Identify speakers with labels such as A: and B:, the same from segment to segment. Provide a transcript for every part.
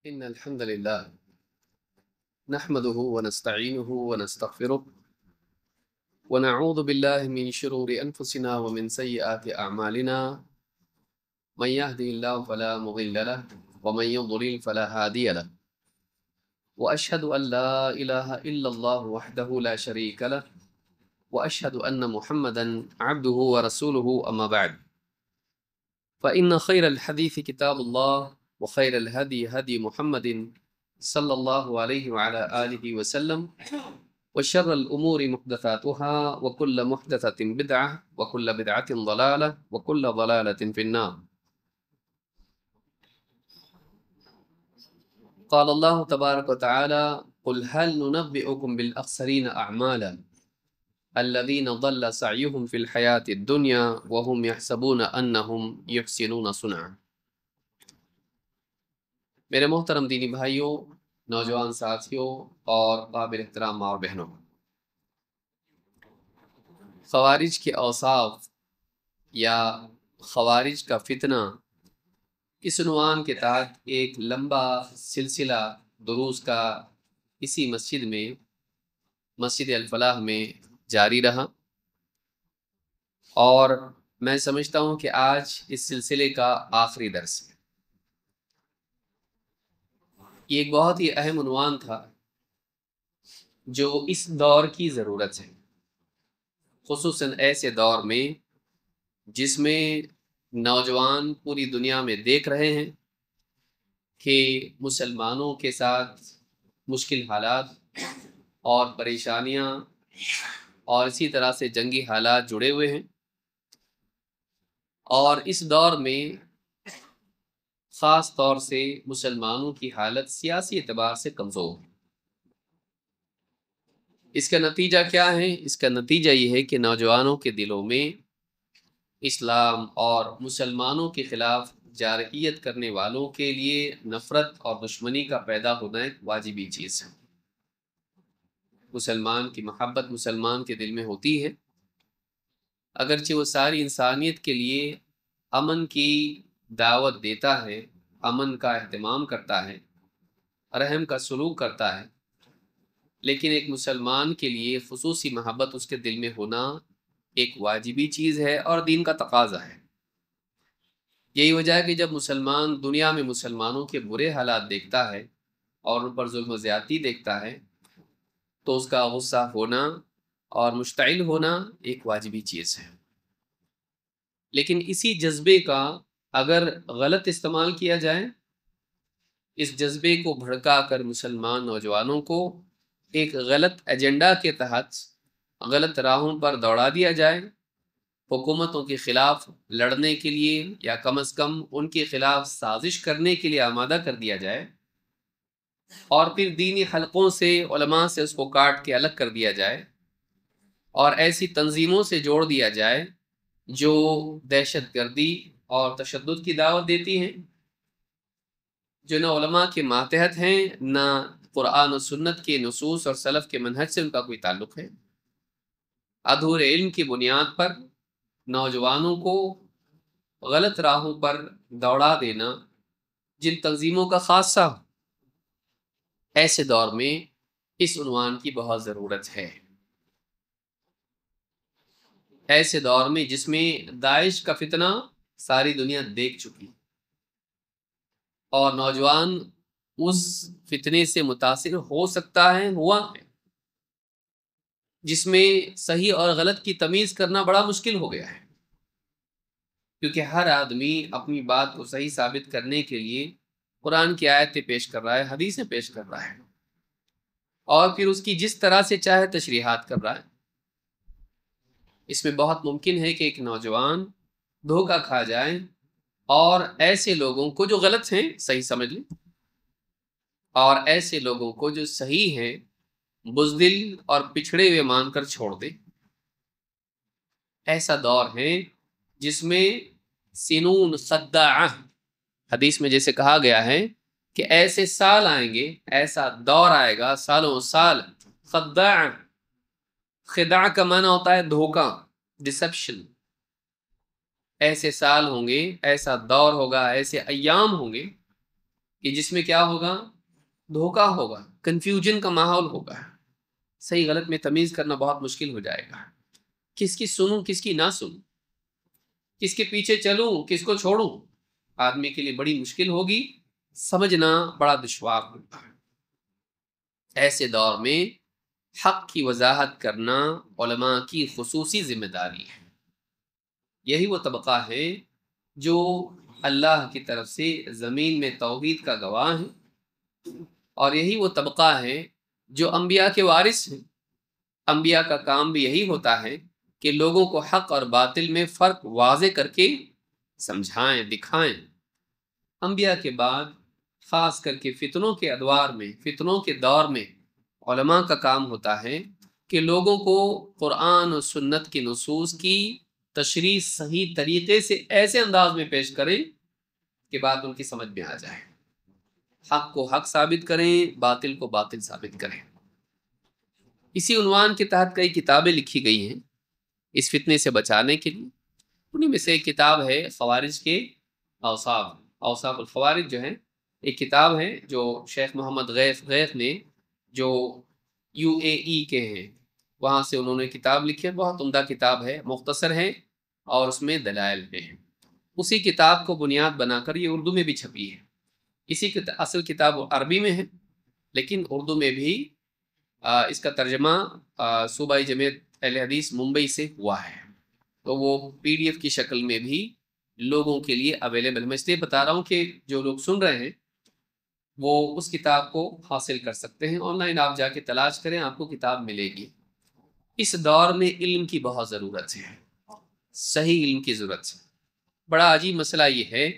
A: إن الحمد لله نحمده ونستعينه ونستغفره ونعوذ بالله من شرور أنفسنا ومن سيئات أعمالنا من يهدي الله فلا مضل له ومن يضلل فلا هادي له وأشهد أن لا إله إلا الله وحده لا شريك له وأشهد أن محمدا عبده ورسوله أما بعد فإن خير الحديث كتاب الله وخير الهدي هدي محمد صلى الله عليه وعلى آله وسلم وشر الأمور محدثاتها وكل محدثة بدعة وكل بدعة ضلالة وكل ضلالة في النار. قال الله تبارك وتعالى قل هل ننبئكم بالأخسرين أعمالا الذين ضل سعيهم في الحياة الدنيا وهم يحسبون أنهم يحسنون صنعا. میرے محترم دینی بھائیوں، نوجوان ساتھیوں اور قابل احترام ماں اور بہنوں، خوارج کے اوصاف یا خوارج کا فتنہ اس عنوان کے تحت ایک لمبا سلسلہ دروس کا اسی مسجد الفلاح میں جاری رہا، اور میں سمجھتا ہوں کہ آج اس سلسلے کا آخری درس ہے۔ یہ ایک بہت ہی اہم عنوان تھا جو اس دور کی ضرورت ہے، خصوصاً ایسے دور میں جس میں نوجوان پوری دنیا میں دیکھ رہے ہیں کہ مسلمانوں کے ساتھ مشکل حالات اور پریشانیاں اور اسی طرح سے جنگی حالات جڑے ہوئے ہیں، اور اس دور میں خاص طور سے مسلمانوں کی حالت سیاسی اعتبار سے کمزور ہے۔ اس کا نتیجہ کیا ہے؟ اس کا نتیجہ یہ ہے کہ نوجوانوں کے دلوں میں اسلام اور مسلمانوں کے خلاف جارحیت کرنے والوں کے لیے نفرت اور دشمنی کا پیدا ہونا ایک واجبی چیز ہے۔ مسلمان کی محبت مسلمان کے دل میں ہوتی ہے، اگرچہ وہ ساری انسانیت کے لیے امن کی دعوت دیتا ہے، امن کا اہتمام کرتا ہے، رحم کا سلوک کرتا ہے، لیکن ایک مسلمان کے لیے خصوصی محبت اس کے دل میں ہونا ایک واجبی چیز ہے اور دین کا تقاضا ہے۔ یہی وجہ ہے کہ جب مسلمان دنیا میں مسلمانوں کے برے حالات دیکھتا ہے اور ان پر ظلم و زیادتی دیکھتا ہے تو اس کا غصہ ہونا اور مشتعل ہونا ایک واجبی چیز ہے، لیکن اسی جذبے کا اگر غلط استعمال کیا جائے، اس جذبے کو بھڑکا کر مسلمان نوجوانوں کو ایک غلط ایجنڈا کے تحت غلط راہوں پر دوڑا دیا جائے، حکومتوں کے خلاف لڑنے کے لیے یا کم از کم ان کے خلاف سازش کرنے کے لیے آمادہ کر دیا جائے، اور پھر دینی حلقوں سے علماء سے اس کو کاٹ کے الگ کر دیا جائے اور ایسی تنظیموں سے جوڑ دیا جائے جو دہشت گردی اور تشدد کی دعوت دیتی ہیں، جو نہ علماء کے ماتحت ہیں، نہ قرآن و سنت کے نصوص اور سلف کے منہج سے ان کا کوئی تعلق ہے۔ ادھورے علم کی بنیاد پر نوجوانوں کو غلط راہوں پر دوڑا دینا جن تنظیموں کا خاصہ ہو، ایسے دور میں اس عنوان کی بہت ضرورت ہے۔ ایسے دور میں جس میں داعش کا فتنہ ساری دنیا دیکھ چکی اور نوجوان اس فتنے سے متاثر ہو سکتا ہے، ہوا ہے، جس میں صحیح اور غلط کی تمیز کرنا بڑا مشکل ہو گیا ہے، کیونکہ ہر آدمی اپنی بات کو صحیح ثابت کرنے کے لیے قرآن کی آیتیں پیش کر رہا ہے، حدیثیں پیش کر رہا ہے، اور پھر اس کی جس طرح سے چاہے تشریحات کر رہا ہے۔ اس میں بہت ممکن ہے کہ ایک نوجوان دھوکہ کھا جائے اور ایسے لوگوں کو جو غلط ہیں صحیح سمجھ لیں، اور ایسے لوگوں کو جو صحیح ہیں بزدل اور پچھڑے ہوئے مان کر چھوڑ دے۔ ایسا دور ہے جس میں سنون خداعہ، حدیث میں جیسے کہا گیا ہے کہ ایسے سال آئیں گے، ایسا دور آئے گا، سالوں سال، خداعہ، خداع کا معنی ہوتا ہے دھوکہ، ڈسپشن۔ ایسے سال ہوں گے، ایسا دور ہوگا، ایسے ایام ہوں گے کہ جس میں کیا ہوگا؟ دھوکہ ہوگا، کنفیوژن کا ماحول ہوگا، صحیح غلط میں تمیز کرنا بہت مشکل ہو جائے گا، کس کی سنوں کس کی نہ سنوں، کس کے پیچھے چلوں کس کو چھوڑوں، آدمی کے لیے بڑی مشکل ہوگی، سمجھنا بڑا دشوار ہوگا۔ ایسے دور میں حق کی وضاحت کرنا علماء کی خصوصی ذمہ داری ہے۔ یہی وہ طبقہ ہے جو اللہ کی طرف سے زمین میں توحید کا گواہ ہے، اور یہی وہ طبقہ ہے جو انبیاء کے وارث ہیں۔ انبیاء کا کام بھی یہی ہوتا ہے کہ لوگوں کو حق اور باطل میں فرق واضح کر کے سمجھائیں، دکھائیں۔ انبیاء کے بعد خاص کر کے فتنوں کے ادوار میں، فتنوں کے دور میں علماء کا کام ہوتا ہے کہ لوگوں کو قرآن و سنت کی نصوص کی تشریح صحیح طریقے سے ایسے انداز میں پیش کریں کہ بات ان کی سمجھ میں آ جائے، حق کو حق ثابت کریں، باطل کو باطل ثابت کریں۔ اسی عنوان کے تحت کئی کتابیں لکھی گئی ہیں اس فتنے سے بچانے کے لیے۔ انہیں میں سے ایک کتاب ہے خوارج کے اوصاف، اوصاف الخوارج جو ہے، ایک کتاب ہے جو شیخ محمد غیث نے، جو UAE کے ہیں، وہاں سے انہوں نے کتاب لکھی ہے، بہت عمدہ کتاب ہے، مختصر ہے اور اس میں دلائل ہیں۔ اسی کتاب کو بنیاد بنا کر یہ اردو میں بھی چھپی ہے۔ اسی اصل کتاب عربی میں ہے، لیکن اردو میں بھی اس کا ترجمہ صوبائی جمعیت اہل حدیث ممبئی سے ہوا ہے، تو وہ PDF کی شکل میں بھی لوگوں کے لیے اویلیبل ہے۔ میں اس لیے بتا رہا ہوں کہ جو لوگ سن رہے ہیں وہ اس کتاب کو حاصل کر سکتے ہیں، آن لائن آپ جا کے تلاش کریں، آپ کو کتاب ملے گی۔ اس دور میں علم کی بہت ضرورت ہے، صحیح علم کی ضرورت ہے۔ بڑا عجیب مسئلہ یہ ہے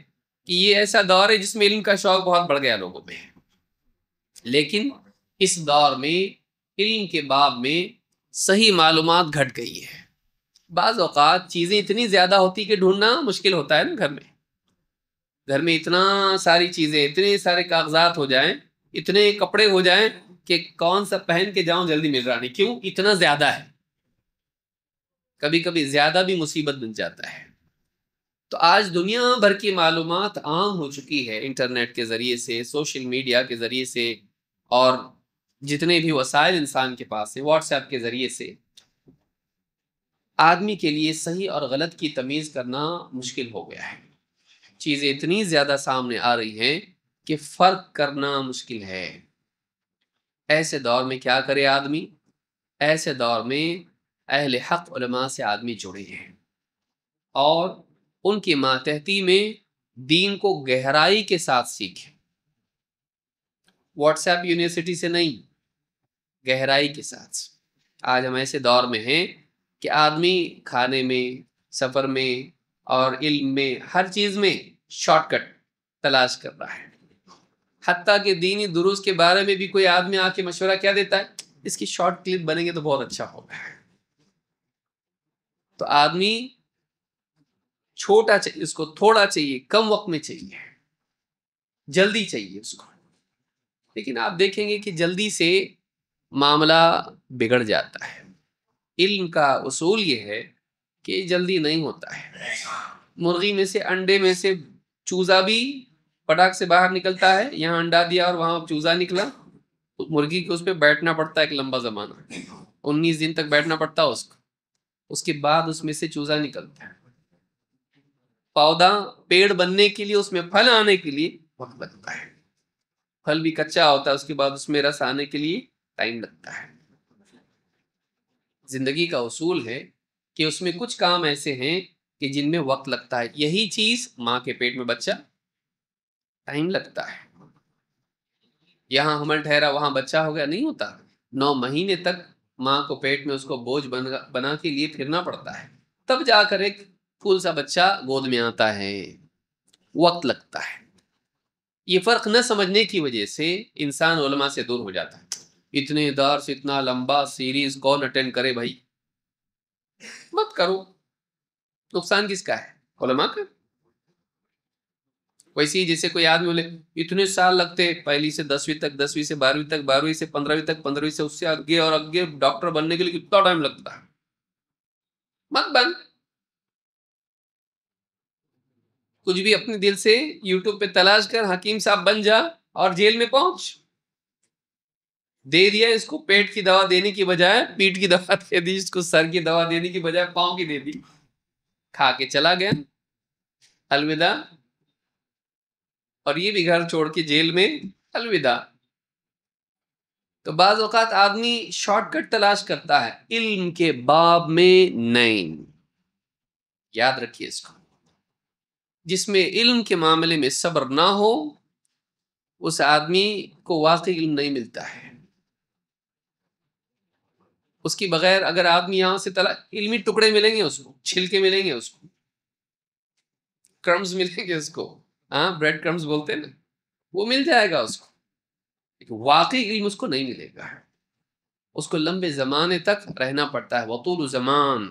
A: کہ یہ ایسا دور ہے جس میں علم کا شوق بہت بڑھ گیا لوگوں میں، لیکن اس دور میں علم کے باب میں صحیح معلومات گھٹ گئی ہے۔ بعض اوقات چیزیں اتنی زیادہ ہوتی کہ ڈھونڈنا مشکل ہوتا ہے نا، گھر میں اتنا ساری چیزیں، اتنے سارے کاغذات ہو جائیں، اتنے کپڑے ہو جائیں کہ کون سا پہن کے جاؤں جلدی مل رہا نہیں، کیوں؟ اتنا زیادہ ہے۔ کبھی کبھی زیادہ بھی مصیبت بن جاتا ہے۔ تو آج دنیا بھر کی معلومات عام ہو چکی ہے، انٹرنیٹ کے ذریعے سے، سوشل میڈیا کے ذریعے سے، اور جتنے بھی وسائل انسان کے پاس ہیں، واٹس ایپ کے ذریعے سے، آدمی کے لیے صحیح اور غلط کی تمیز کرنا مشکل ہو گیا ہے۔ چیزیں اتنی زیادہ سامنے آ رہی ہیں کہ فرق کرنا مشکل ہے۔ ایسے دور میں کیا کرے آدمی؟ ایسے دور میں اہل حق علماء سے آدمی جڑے ہیں اور ان کی ماتحتی میں دین کو گہرائی کے ساتھ سیکھیں۔ واٹس ایپ یونیورسٹی سے نہیں، گہرائی کے ساتھ۔ آج ہم ایسے دور میں ہیں کہ آدمی کھانے میں، سفر میں اور علم میں، ہر چیز میں شارٹ کٹ تلاش کر رہا ہے۔ حتیٰ کہ دینی دروس کے بارے میں بھی کوئی آدمی آ کے مشورہ کیا دیتا ہے، اس کی شارٹ کلپ بنیں گے تو بہت اچھا ہوگا۔ تو آدمی چھوٹا چاہیے، اس کو تھوڑا چاہیے، کم وقت میں چاہیے، جلدی چاہیے اس کو۔ لیکن آپ دیکھیں گے کہ جلدی سے معاملہ بگڑ جاتا ہے۔ علم کا اصول یہ ہے کہ جلدی نہیں ہوتا ہے۔ مرغی میں سے، انڈے میں سے چوزا بھی پٹاخ سے باہر نکلتا ہے، یہاں انڈا دیا اور وہاں چوزا نکلا، مرغی کو اس پہ بیٹھنا پڑتا ہے ایک لمبا زمانہ، 19 دن تک بیٹھنا پڑتا ہے اس کو، اس کے بعد اس میں سے چوزا نکلتا ہے۔ پودا پیڑ بننے کے لیے، اس میں پھل آنے کے لیے وقت لگتا ہے، پھل بھی کچا ہوتا ہے، اس کے بعد اس میں رس آنے کے لیے ٹائم لگتا ہے۔ زندگی کا اصول ہے کہ اس میں کچھ کام ایسے ہیں کہ جن میں وقت لگتا ہے۔ یہی چیز ماں کے پیٹ میں بچہ، ٹائم لگتا ہے۔ یہاں حمل ٹھہرا وہاں بچہ ہو گیا، نہیں ہوتا۔ 9 مہینے تک ماں کو پیٹ میں اس کو بوجھ بنا کے لیے پھرنا پڑتا ہے، تب جا کر ایک پھول سا بچہ گود میں آتا ہے، وقت لگتا ہے۔ یہ فرق نہ سمجھنے کی وجہ سے انسان علماء سے دور ہو جاتا ہے۔ اتنے دور سے اتنا لمبا سیریز کون اٹینڈ کرے بھائی؟ مت کرو، نقصان کس کا ہے؟ علماء کا۔ ویسے ہی جیسے کوئی آدمی بولے اتنے سال لگتے پہلی سے 10ویں تک، 10ویں سے 12ویں تک، 12ویں سے 15ویں تک، 15ویں سے اس سے آگے اور آگے ڈاکٹر بننے کے لیے کتنا ٹائم لگتا ہے؟ مت بن، کچھ بھی اپنے دل سے یوٹیوب پہ تلاش کر حکیم صاحب بن جا اور جیل میں پہنچ. دے دیا اس کو پیٹ کی دوا دینے کی بجائے پیٹ کی دوا دے دی, اس کو سر کی دوا دینے کی بجائے پاؤں کی دے دی, کھا کے چلا گیا, الوداع. اور یہ بھی گھر چھوڑ کے جیل میں الوداع. تو بعض اوقات آدمی شارٹ کٹ تلاش کرتا ہے علم کے باب میں. نہیں, یاد رکھیے اس کو, جس میں علم کے معاملے میں صبر نہ ہو اس آدمی کو واقعی علم نہیں ملتا ہے. اس کی بغیر اگر آدمی یہاں سے علمی ٹکڑے ملیں گے, اس کو چھلکے ملیں گے, اس کو کرمز ملیں گے, اس کو ہاں بریڈ کرمز بولتے ہیں نا, وہ مل جائے گا اس کو, لیکن واقعی علم اس کو نہیں ملے گا. اس کو لمبے زمانے تک رہنا پڑتا ہے. وطول زمان,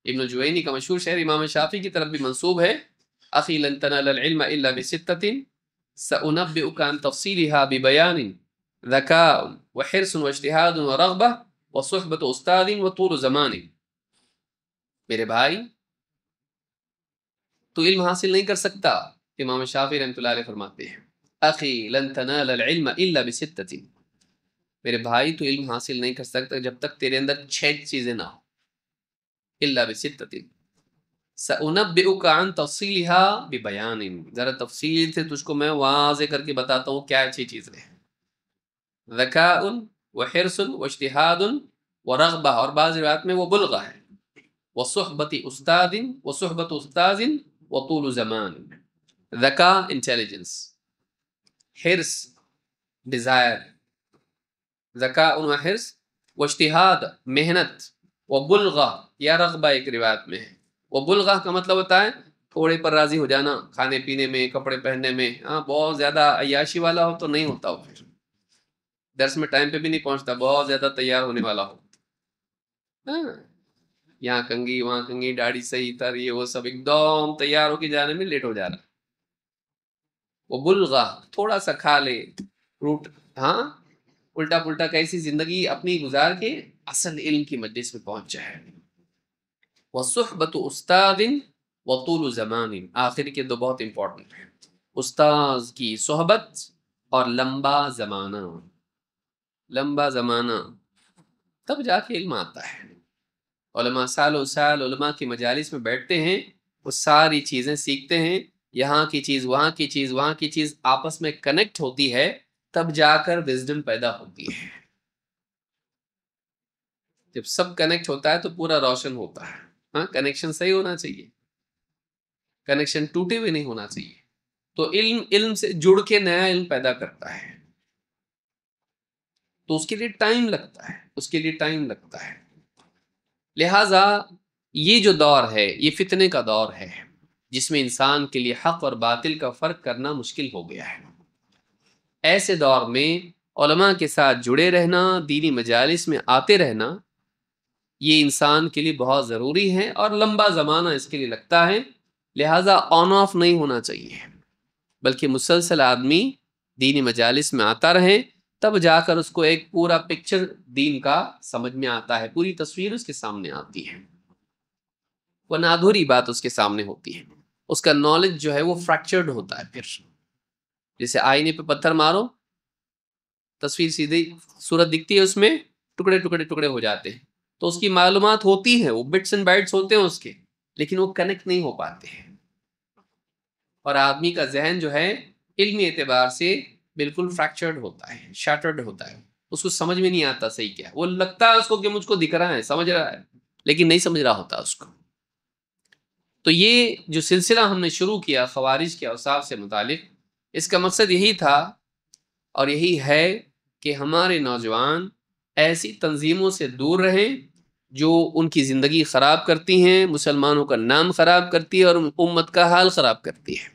A: ابن الجوینی کا مشہور شعر امام شافعی کی طرف بھی منسوب ہے. اخی لن تنال العلم الا بستۃ سأنبئك عن تفصيلها ببيان ذكاء وحرص واجتهاد ورغبة وصحبت استاد وطول زمان. میرے بھائی تو علم حاصل نہیں کر سکتا. امام شافعی رحمۃ اللہ علیہ فرماتے ہیں اخی لن تنال العلم الا بستۃ, میرے بھائی تو علم حاصل نہیں کر سکتا جب تک تیرے اندر 6 چیزیں نہ ہو. الا بستۃ سأنبئك عن تفصیلها ببیان, ذرا تفصیل سے تجھ کو میں واضح کر کے بتاتا ہوں کیا 6 چیزیں ہیں. ذکاء وحرص واجتہاد ورغبہ, اور بعض روایات میں وہ بلغہ ہے. وصحبت استاد وطول زمان. ذکاء انٹیلیجنس, حرص ڈیزائر, ذکاء و حرص, واجتہاد محنت, وبلغہ یا رغبہ ایک روایت میں ہے. وبلغہ کا مطلب ہوتا ہے تھوڑے پر راضی ہو جانا, کھانے پینے میں, کپڑے پہننے میں. ہاں بہت زیادہ عیاشی والا ہو تو نہیں ہوتا, وہ پھر درس میں ٹائم پہ بھی نہیں پہنچتا. بہت زیادہ تیار ہونے والا ہو, ہاں یہاں کنگھی وہاں کنگھی, داڑھی صحیح تر, یہ وہ سب ایک دم تیار ہو کے جانے میں لیٹ ہو جا رہا. وہ بلغہ تھوڑا سا کھا لے فروٹ, ہاں الٹا پلٹا کیسی زندگی اپنی گزار کے اصل علم کی مجلس میں پہنچ جائے. وصحبت استاد وطول زمان, آخر کے 2 بہت امپورٹنٹ ہیں, استاذ کی صحبت اور لمبا زمانہ. لمبا زمانہ تب جا کے علم آتا ہے. علماء سال و سال علماء کی مجالس میں بیٹھتے ہیں, وہ ساری چیزیں سیکھتے ہیں, یہاں کی چیز وہاں کی چیز وہاں کی چیز آپس میں کنیکٹ ہوتی ہے, تب جا کر وزڈم پیدا ہوتی ہے. جب سب کنیکٹ ہوتا ہے تو پورا روشن ہوتا ہے. ہاں کنیکشن صحیح ہونا چاہیے, کنیکشن ٹوٹے ہوئے نہیں ہونا چاہیے. تو علم سے جڑ کے نیا علم پیدا کرتا ہے, تو اس کے لیے ٹائم لگتا ہے. لہٰذا یہ جو دور ہے یہ فتنے کا دور ہے, جس میں انسان کے لیے حق اور باطل کا فرق کرنا مشکل ہو گیا ہے. ایسے دور میں علماء کے ساتھ جڑے رہنا, دینی مجالس میں آتے رہنا, یہ انسان کے لیے بہت ضروری ہے, اور لمبا زمانہ اس کے لیے لگتا ہے. لہٰذا آن آف نہیں ہونا چاہیے, بلکہ مسلسل آدمی دینی مجالس میں آتا رہے, تب جا کر اس کو ایک پورا پکچر دین کا سمجھ میں آتا ہے, پوری تصویر اس کے سامنے آتی ہے. وہ نادھوری بات اس کے سامنے ہوتی ہے, اس کا نالج جو ہے وہ فریکچرڈ ہوتا ہے. پھر جیسے آئینے پہ پتھر مارو, تصویر سیدھی صورت دکھتی ہے, اس میں ٹکڑے ٹکڑے ٹکڑے ہو جاتے ہیں. تو اس کی معلومات ہوتی ہیں, وہ بٹس اینڈ بائٹس ہوتے ہیں اس کے, لیکن وہ کنیکٹ نہیں ہو پاتے ہیں. اور آدمی کا ذہن جو ہے علمی اعتبار سے بالکل فریکچرڈ ہوتا ہے, شیٹرڈ ہوتا ہے. اس کو سمجھ میں نہیں آتا صحیح کیا, وہ لگتا ہے اس کو کہ مجھ کو دکھ رہا ہے, سمجھ رہا ہے, لیکن نہیں سمجھ رہا ہوتا اس کو. تو یہ جو سلسلہ ہم نے شروع کیا خوارج کے اوصاف سے متعلق, اس کا مقصد یہی تھا اور یہی ہے کہ ہمارے نوجوان ایسی تنظیموں سے دور رہیں جو ان کی زندگی خراب کرتی ہیں, مسلمانوں کا نام خراب کرتی ہے اور امت کا حال خراب کرتی ہے.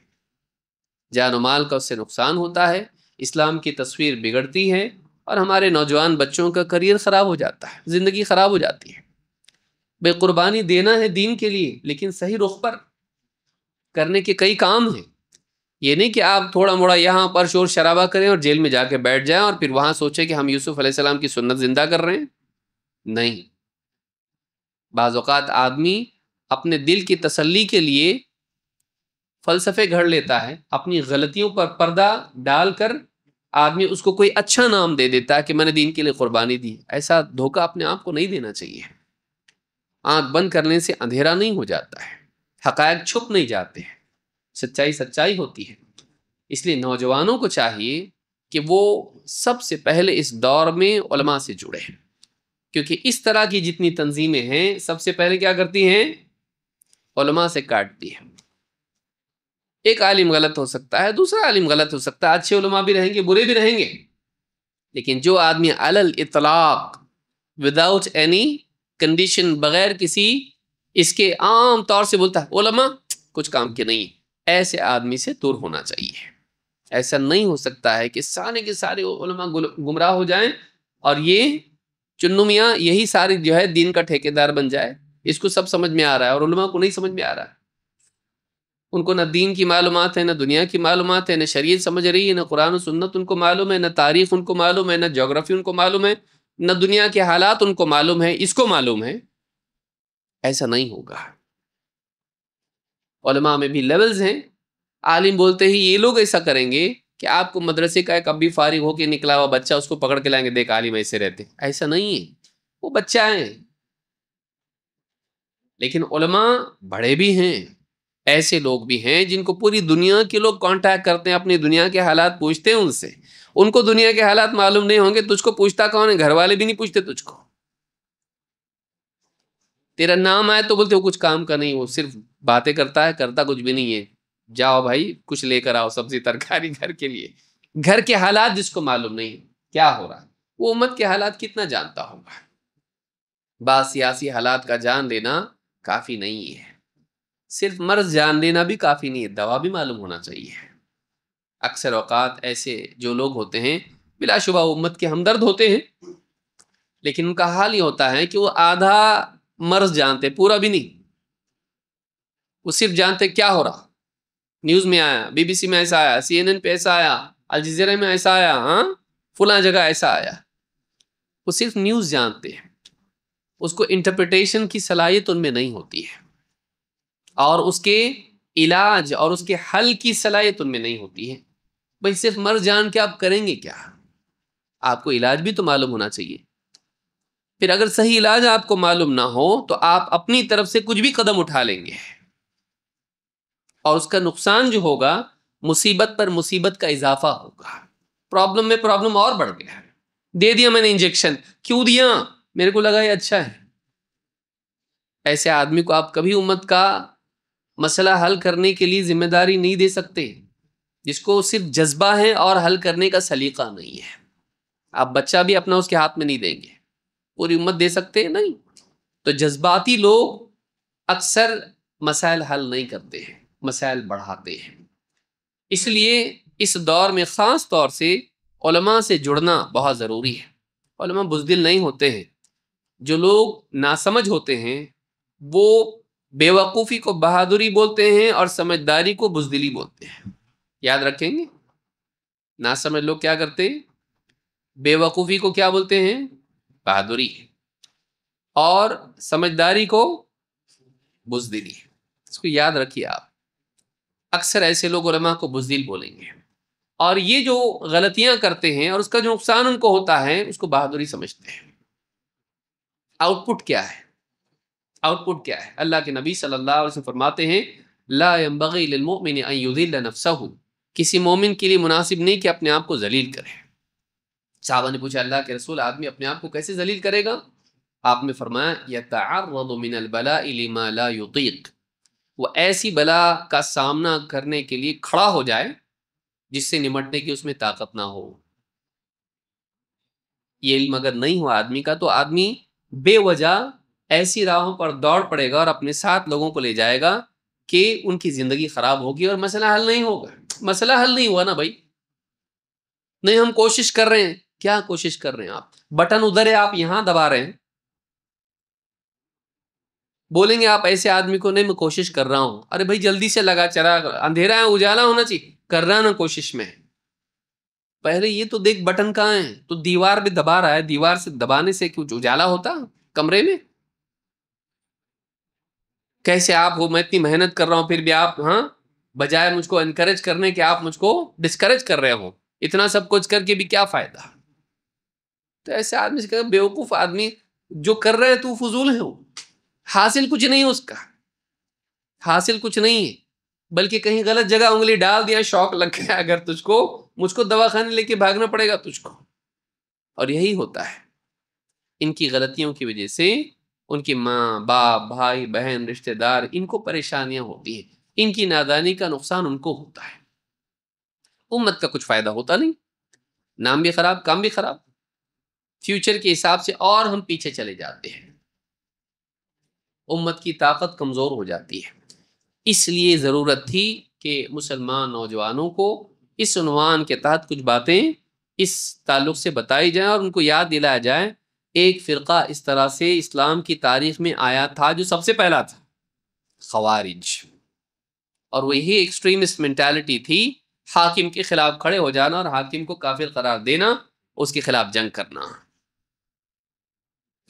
A: جان و مال کا اس سے نقصان ہوتا ہے, اسلام کی تصویر بگڑتی ہے, اور ہمارے نوجوان بچوں کا کریئر خراب ہو جاتا ہے, زندگی خراب ہو جاتی ہے. بے قربانی دینا ہے دین کے لیے, لیکن صحیح رخ پر کرنے کے کئی کام ہیں. یہ نہیں کہ آپ تھوڑا موڑا یہاں پر شور شرابہ کریں اور جیل میں جا کے بیٹھ جائیں اور پھر وہاں سوچیں کہ ہم یوسف علیہ السلام کی سنت زندہ کر رہے ہیں. نہیں, بعض اوقات آدمی اپنے دل کی تسلی کے لیے فلسفے گھڑ لیتا ہے، اپنی غلطیوں پر پردہ ڈال کر آدمی اس کو کوئی اچھا نام دے دیتا ہے کہ میں نے دین کے لیے قربانی دی۔ ایسا دھوکہ اپنے آپ کو نہیں دینا چاہیے۔ آنکھ بند کرنے سے اندھیرا نہیں ہو جاتا ہے، حقائق چھپ نہیں جاتے ہیں، سچائی سچائی ہوتی ہے۔ اس لیے نوجوانوں کو چاہیے کہ وہ سب سے پہلے اس دور میں علماء سے جڑے، کیونکہ اس طرح کی جتنی تنظیمیں ہیں سب سے پہلے کیا کرتی ہیں؟ علماء سے کاٹتی ہیں۔ ایک عالم غلط ہو سکتا ہے، دوسرا عالم غلط ہو سکتا ہے، اچھے علماء بھی رہیں گے، برے بھی رہیں گے، لیکن جو آدمی علی الاطلاق وداؤٹ اینی کنڈیشن، بغیر کسی اس کے عام طور سے بولتا ہے علماء کچھ کام کے نہیں، ایسے آدمی سے دور ہونا چاہیے۔ ایسا نہیں ہو سکتا ہے کہ سارے کے سارے علماء گمراہ ہو جائیں اور یہ چنو میاں یہی ساری جو ہے دین کا ٹھیکیدار بن جائے۔ اس کو سب سمجھ میں آ رہا ہے اور علماء کو نہیں سمجھ میں آ رہا ہے۔ ان کو نہ دین کی معلومات ہے، نہ دنیا کی معلومات ہے، نہ شریعت سمجھ رہی ہے، نہ قرآن و سنت ان کو معلوم ہے، نہ تاریخ ان کو معلوم ہے، نہ جغرافی ان کو معلوم ہے، نہ دنیا کے حالات ان کو معلوم ہے، اس کو معلوم ہے۔ ایسا نہیں ہوگا۔ علماء میں بھی لیولز ہیں۔ عالم بولتے ہی یہ لوگ ایسا کریں گے کہ آپ کو مدرسے کا ایک ابھی فارغ ہو کے نکلا ہوا بچہ اس کو پکڑ کے لائیں گے، دیکھ عالم ایسے رہتے۔ ایسا نہیں ہے، وہ بچہ ہیں۔ لیکن علماء بڑے بھی ہیں، ایسے لوگ بھی ہیں جن کو پوری دنیا کے لوگ کانٹیکٹ کرتے ہیں، اپنی دنیا کے حالات پوچھتے ہیں ان سے۔ ان کو دنیا کے حالات معلوم نہیں ہوں گے، تجھ کو پوچھتا کون ہے؟ گھر والے بھی نہیں پوچھتے تجھ کو۔ تیرا نام آئے تو بولتے وہ کچھ کام کا نہیں، وہ صرف باتیں کرتا ہے، کرتا کچھ بھی نہیں ہے۔ جاؤ بھائی کچھ لے کر آؤ، سبزی ترکاری گھر کے لیے۔ گھر کے حالات جس کو معلوم نہیں کیا ہو رہا ہے، وہ امت کے حالات کتنا جانتا ہوگا؟ بعض سیاسی حالات کا جان لینا کافی نہیں ہے، صرف مرض جان لینا بھی کافی نہیں ہے، دوا بھی معلوم ہونا چاہیے۔ اکثر اوقات ایسے جو لوگ ہوتے ہیں بلا شبہ امت کے ہمدرد ہوتے ہیں، لیکن ان کا حال یہ ہوتا ہے کہ وہ آدھا مرض جانتے، پورا بھی نہیں۔ وہ صرف جانتے کیا ہو رہا، نیوز میں آیا، بی بی سی میں ایسا آیا، سی این این پہ ایسا آیا، الجزیرہ میں ایسا آیا، ہاں فلاں جگہ ایسا آیا۔ وہ صرف نیوز جانتے ہیں، اس کو انٹرپریٹیشن کی صلاحیت ان میں نہیں ہوتی ہے، اور اس کے علاج اور اس کے حل کی صلاحیت ان میں نہیں ہوتی ہے۔ بھائی صرف مرض جان کے آپ کریں گے کیا؟ آپ کو علاج بھی تو معلوم ہونا چاہیے۔ پھر اگر صحیح علاج آپ کو معلوم نہ ہو تو آپ اپنی طرف سے کچھ بھی قدم اٹھا لیں گے، اور اس کا نقصان جو ہوگا مصیبت پر مصیبت کا اضافہ ہوگا، پرابلم میں پرابلم اور بڑھ گیا۔ دے دیا میں نے انجیکشن، کیوں دیا؟ میرے کو لگا یہ اچھا ہے۔ ایسے آدمی کو آپ کبھی امت کا مسئلہ حل کرنے کے لیے ذمہ داری نہیں دے سکتے، جس کو صرف جذبہ ہے اور حل کرنے کا سلیقہ نہیں ہے۔ آپ بچہ بھی اپنا اس کے ہاتھ میں نہیں دیں گے، پوری امت دے سکتے ہیں نہیں۔ تو جذباتی لوگ اکثر مسائل حل نہیں کرتے ہیں، مسائل بڑھاتے ہیں۔ اس لیے اس دور میں خاص طور سے علماء سے جڑنا بہت ضروری ہے۔ علماء بزدل نہیں ہوتے ہیں۔ جو لوگ ناسمجھ ہوتے ہیں وہ بے وقوفی کو بہادری بولتے ہیں اور سمجھداری کو بزدلی بولتے ہیں۔ یاد رکھیں گے، ناسمجھ لوگ کیا کرتے ہیں؟ بے وقوفی کو کیا بولتے ہیں؟ بہادری، اور سمجھداری کو بزدلی۔ اس کو یاد رکھیے آپ، اکثر ایسے لوگ علماء کو بزدل بولیں گے، اور یہ جو غلطیاں کرتے ہیں اور اس کا جو نقصان ان کو ہوتا ہے اس کو بہادری سمجھتے ہیں۔ آؤٹ پٹ کیا ہے؟ آؤٹ پٹ کیا ہے؟ اللہ کے نبی صلی اللہ علیہ وسلم فرماتے ہیں لا ينبغي للمؤمن ان يذل نفسه، کسی مومن کے لیے مناسب نہیں کہ اپنے آپ کو ذلیل کرے۔ صحابہ نے پوچھا اللہ کے رسول آدمی اپنے آپ کو کیسے ذلیل کرے گا؟ آپ نے فرمایا یتعرض من البلاء لما لا يطيق، وہ ایسی بلا کا سامنا کرنے کے لیے کھڑا ہو جائے جس سے نمٹنے کی اس میں طاقت نہ ہو۔ یہ علم اگر نہیں ہوا آدمی کا تو آدمی بے وجہ ایسی راہوں پر دوڑ پڑے گا اور اپنے ساتھ لوگوں کو لے جائے گا کہ ان کی زندگی خراب ہوگی اور مسئلہ حل نہیں ہوگا۔ مسئلہ حل نہیں ہوا نا بھائی، نہیں ہم کوشش کر رہے ہیں۔ کیا کوشش کر رہے ہیں آپ؟ بٹن ادھر ہے، آپ یہاں دبا رہے ہیں۔ بولیں گے آپ ایسے آدمی کو نہیں میں کوشش کر رہا ہوں، ارے بھائی جلدی سے لگا چراغ، اندھیرا ہے اجالا ہونا چاہیے، کر رہا نا کوشش میں۔ پہلے یہ تو دیکھ بٹن کہاں ہے، تو دیوار بھی دبا رہا ہے، دیوار سے دبانے سے کچھ اجالا ہوتا کمرے میں؟ کیسے آپ ہو میں اتنی محنت کر رہا ہوں پھر بھی آپ ہاں بجائے مجھ کو انکریج کرنے کہ آپ مجھ کو ڈسکریج کر رہے ہو، اتنا سب کچھ کر کے بھی کیا فائدہ؟ تو ایسے آدمی سے کہا بیوقوف آدمی، جو کر رہے تو فضول ہے، وہ حاصل کچھ نہیں اس کا، حاصل کچھ نہیں ہے، بلکہ کہیں غلط جگہ انگلی ڈال دیا، شوق لگ گیا اگر تجھ کو، مجھ کو دواخانے لے کے بھاگنا پڑے گا تجھ کو۔ اور یہی ہوتا ہے، ان کی غلطیوں کی وجہ سے ان کی ماں باپ بھائی بہن رشتہ دار ان کو پریشانیاں ہوتی ہیں، ان کی نادانی کا نقصان ان کو ہوتا ہے، امت کا کچھ فائدہ ہوتا نہیں، نام بھی خراب، کام بھی خراب، فیوچر کے حساب سے اور ہم پیچھے چلے جاتے ہیں، امت کی طاقت کمزور ہو جاتی ہے۔ اس لیے ضرورت تھی کہ مسلمان نوجوانوں کو اس عنوان کے تحت کچھ باتیں اس تعلق سے بتائی جائیں اور ان کو یاد دلایا جائے، ایک فرقہ اس طرح سے اسلام کی تاریخ میں آیا تھا جو سب سے پہلا تھا، خوارج، اور وہ یہی ایکسٹریمسٹ مینٹالٹی تھی، حاکم کے خلاف کھڑے ہو جانا اور حاکم کو کافر قرار دینا، اس کے خلاف جنگ کرنا،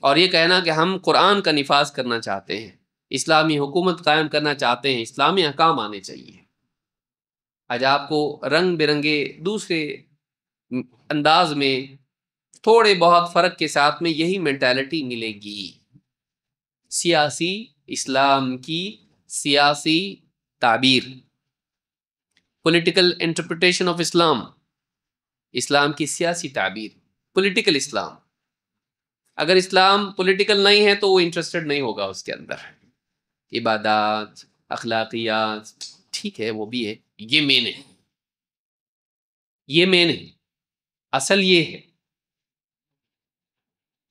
A: اور یہ کہنا کہ ہم قرآن کا نفاذ کرنا چاہتے ہیں، اسلامی حکومت قائم کرنا چاہتے ہیں، اسلامی احکام آنے چاہیے۔ آج آپ کو رنگ برنگے دوسرے انداز میں تھوڑے بہت فرق کے ساتھ میں یہی مینٹالٹی ملے گی، سیاسی اسلام کی سیاسی تعبیر، پولیٹیکل انٹرپریٹیشن آف اسلام، اسلام کی سیاسی تعبیر، پولیٹیکل اسلام۔ اگر اسلام پولیٹیکل نہیں ہے تو وہ انٹرسٹڈ نہیں ہوگا اس کے اندر، عبادات اخلاقیات ٹھیک ہے وہ بھی ہے، یہ مین ہے، یہ مین ہے، اصل یہ ہے۔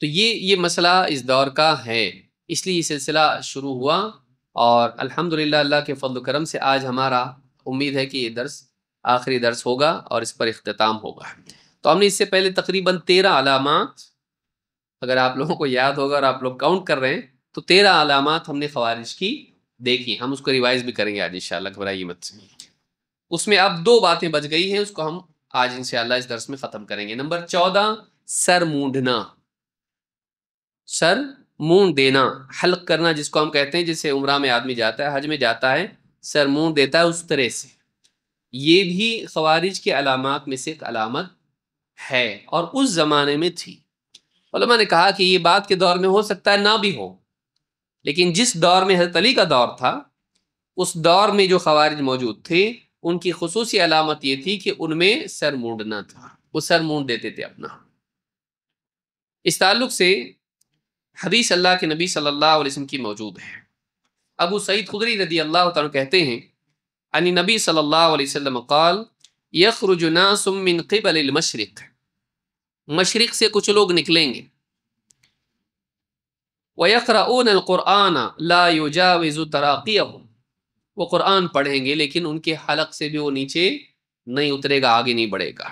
A: تو یہ مسئلہ اس دور کا ہے، اس لیے یہ سلسلہ شروع ہوا، اور الحمدللہ اللہ کے فضل و کرم سے آج ہمارا امید ہے کہ یہ درس آخری درس ہوگا اور اس پر اختتام ہوگا۔ تو ہم نے اس سے پہلے تقریباً 13 علامات، اگر آپ لوگوں کو یاد ہوگا اور آپ لوگ کاؤنٹ کر رہے ہیں تو 13 علامات ہم نے خوارج کی دیکھی، ہم اس کو ریوائز بھی کریں گے آج انشاءاللہ، گھبرائیے مت۔ اس میں اب 2 باتیں بچ گئی ہیں، اس کو ہم آج انشاءاللہ اس درس میں ختم کریں گے۔ نمبر 14، سر مونڈنا، سر مونڈ دینا، حلق کرنا جس کو ہم کہتے ہیں، جسے عمرہ میں آدمی جاتا ہے، حج میں جاتا ہے، سر مونڈ دیتا ہے اس طرح سے، یہ بھی خوارج کے علامات میں سے ایک علامت ہے، اور اس زمانے میں تھی۔ علماء نے کہا کہ یہ بات کے دور میں ہو سکتا ہے نہ بھی ہو، لیکن جس دور میں حضرت علی کا دور تھا، اس دور میں جو خوارج موجود تھے ان کی خصوصی علامت یہ تھی کہ ان میں سر مونڈنا تھا، وہ سر مونڈ دیتے تھے اپنا۔ اس تعلق سے حدیث اللہ کے نبی صلی اللہ علیہ وسلم کی موجود ہے، ابو سعید خدری رضی اللہ تعالیٰ کہتے ہیں ان نبی صلی اللہ علیہ وسلم قال یخرج ناس من قبل المشرق، مشرق سے کچھ لوگ نکلیں گے، وَيَقْرَؤُونَ الْقُرْآنَ لَا يُجَاوِزُ تَرَاقِيَهُمْ، وہ قرآن پڑھیں گے لیکن ان کے حلق سے بھی وہ نیچے نہیں اترے گا، آگے نہیں بڑھے گا۔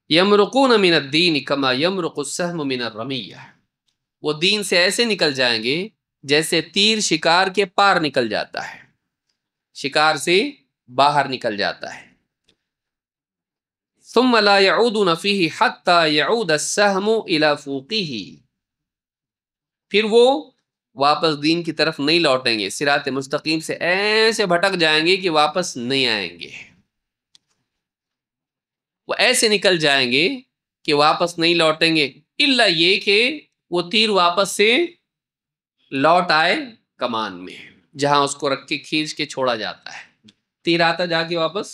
A: يَمْرُقُونَ مِنَ الدِّينِ كَمَا يَمْرُقُ السَّهْمُ مِنَ الرَّمِيَّةِ، وہ دین سے ایسے نکل جائیں گے جیسے تیر شکار کے پار نکل جاتا ہے، شکار سے باہر نکل جاتا ہے۔ ثُمَّ لَا يَعُودُونَ فِيهِ حَتَّى يَعُودَ السَّهْمُ إِلَى فُوقِهِ، پھر وہ واپس دین کی طرف نہیں لوٹیں گے، صراط مستقیم سے ایسے بھٹک جائیں گے کہ واپس نہیں آئیں گے، وہ ایسے نکل جائیں گے کہ واپس نہیں لوٹیں گے، الا یہ کہ وہ تیر واپس سے لوٹ آئے کمان میں، جہاں اس کو رکھ کے کھینچ کے چھوڑا جاتا ہے۔ تیر آتا جا کے واپس،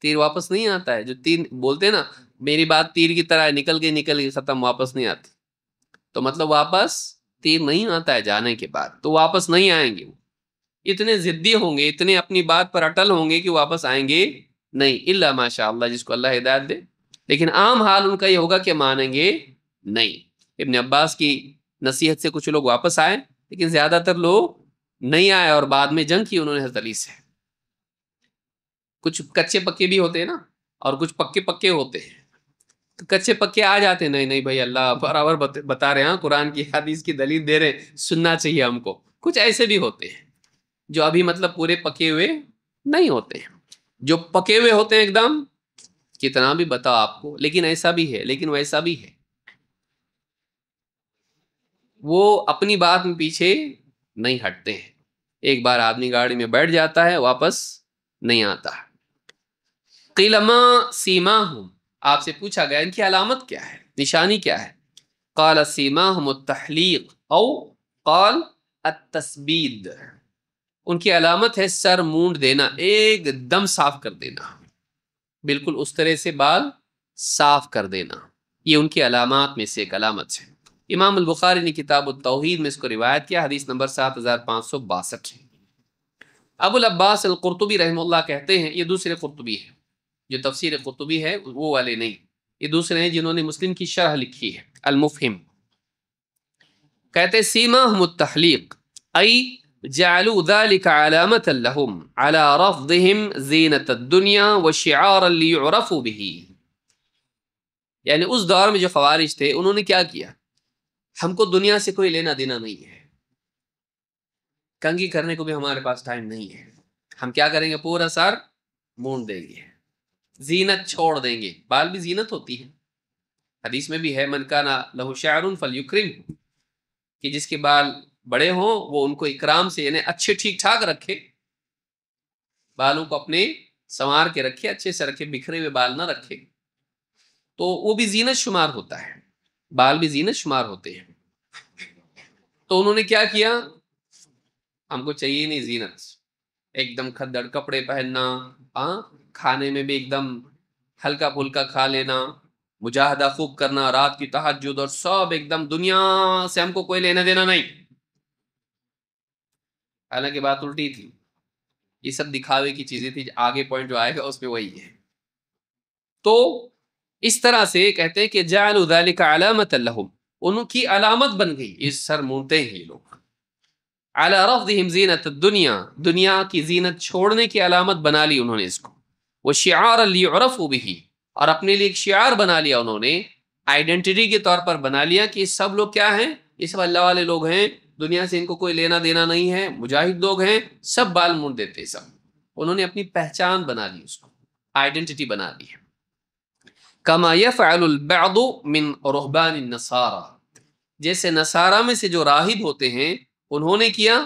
A: تیر واپس نہیں آتا ہے، جو تیر بولتے ہیں نا میری بات تیر کی طرح نکل گئی ختم، واپس نہیں آتی، تو مطلب واپس تیر نہیں آتا ہے جانے کے بعد، تو واپس نہیں آئیں گے، وہ اتنے ضدی ہوں گے، اتنے اپنی بات پر اٹل ہوں گے کہ واپس آئیں گے نہیں، الا ماشاء اللہ، جس کو اللہ ہدایت دے، لیکن عام حال ان کا یہ ہوگا کہ مانیں گے نہیں۔ ابن عباس کی نصیحت سے کچھ لوگ واپس آئے، لیکن زیادہ تر لوگ نہیں آئے، اور بعد میں جنگ کی انہوں نے حضرت علی سے۔ کچھ کچے پکے بھی ہوتے ہیں نا، اور کچھ پکے پکے ہوتے ہیں، تو کچے پکے آ جاتے ہیں، نہیں بھائی اللہ برابر بتا رہے ہیں، قرآن کی حدیث کی دلیل دے رہے، سننا چاہیے ہم کو۔ کچھ ایسے بھی ہوتے ہیں جو ابھی مطلب پورے پکے ہوئے نہیں ہوتے ہیں، جو پکے ہوئے ہوتے ہیں ایک دم، کتنا بھی بتاؤ آپ کو، لیکن ایسا بھی ہے، لیکن ویسا بھی ہے، وہ اپنی بات میں پیچھے نہیں ہٹتے ہیں، ایک بار آدمی گاڑی میں بیٹھ جاتا ہے واپس نہیں آتا. قیل ما سیماہم، آپ سے پوچھا گیا ان کی علامت کیا ہے، نشانی کیا ہے؟ قال سیماہم التحلیق او قال التسبید، ان کی علامت ہے سر مونڈ دینا، ایک دم صاف کر دینا، بالکل اس طرح سے بال صاف کر دینا. یہ ان کی علامات میں سے ایک علامت ہے. امام البخاری نے کتاب التوحید میں اس کو روایت کیا، حدیث نمبر 7562. ابو العباس القرطبی رحمہ اللہ کہتے ہیں، یہ دوسرے قرطبی ہے، جو تفسیر قرطبی ہے وہ والے نہیں، یہ دوسرے ہیں جنہوں نے مسلم کی شرح لکھی ہے المفہم. کہتے سیماہم التحلیق ای جعلوا ذلك علامة لهم على رفضهم زینة الدنیا وشعارا لیعرفوا به. یعنی اس دور میں جو خوارج تھے انہوں نے کیا کیا، ہم کو دنیا سے کوئی لینا دینا نہیں ہے، کنگھی کرنے کو بھی ہمارے پاس ٹائم نہیں ہے، ہم کیا کریں گے، پورا سر مونڈ دیں گے، زینت چھوڑ دیں گے. بال بھی زینت ہوتی ہے، حدیث میں بھی ہے من کان لہ شعر فلیکرم، کہ جس کے بال بڑے ہوں وہ ان کو اکرام سے، یعنی اچھے ٹھیک ٹھاک رکھے، بالوں کو اپنے سنوار کے رکھے، اچھے سے رکھے، بکھرے ہوئے بال نہ رکھے، تو وہ بھی زینت شمار ہوتا ہے، بال بھی زینت شمار ہوتے ہیں. تو انہوں نے کیا کیا، ہم کو چاہیے نہیں زینت، ایک دم کھدڑ کپڑے پہننا، کھانے میں بھی ایک دم ہلکا پھلکا کھا لینا، مجاہدہ خوب کرنا، رات کی تہجد اور سب ایک دم دنیا سے ہم کو کوئی لینا دینا نہیں. حالانکہ بات الٹی تھی، یہ سب دکھاوے کی چیزیں تھی، آگے پوائنٹ جو آئے گا اس میں وہی ہے. تو اس طرح سے کہتے ہیں کہ جعلوا ذلك علامۃ لهم، ان کی علامت بن گئی، اس سر مونتے ہیں یہ لوگ، علی رفضهم زینت الدنیا، دنیا کی زینت چھوڑنے کی علامت بنا لی انہوں نے اس کو، وشعارا لیعرفوا به، اور اپنے لیے ایک شعار بنا لیا انہوں نے، آئیڈینٹی کے طور پر بنا لیا کہ سب لوگ کیا ہیں، یہ سب اللہ والے لوگ ہیں، دنیا سے ان کو کوئی لینا دینا نہیں ہے، مجاہد لوگ ہیں، سب بال مونڈ دیتے، سب انہوں نے اپنی پہچان بنا لی، اس کو آئیڈینٹی بنا لی. کما یفعل البعض من رہبان النصارى، جیسے نصارہ میں سے جو راہب ہوتے ہیں انہوں نے کیا،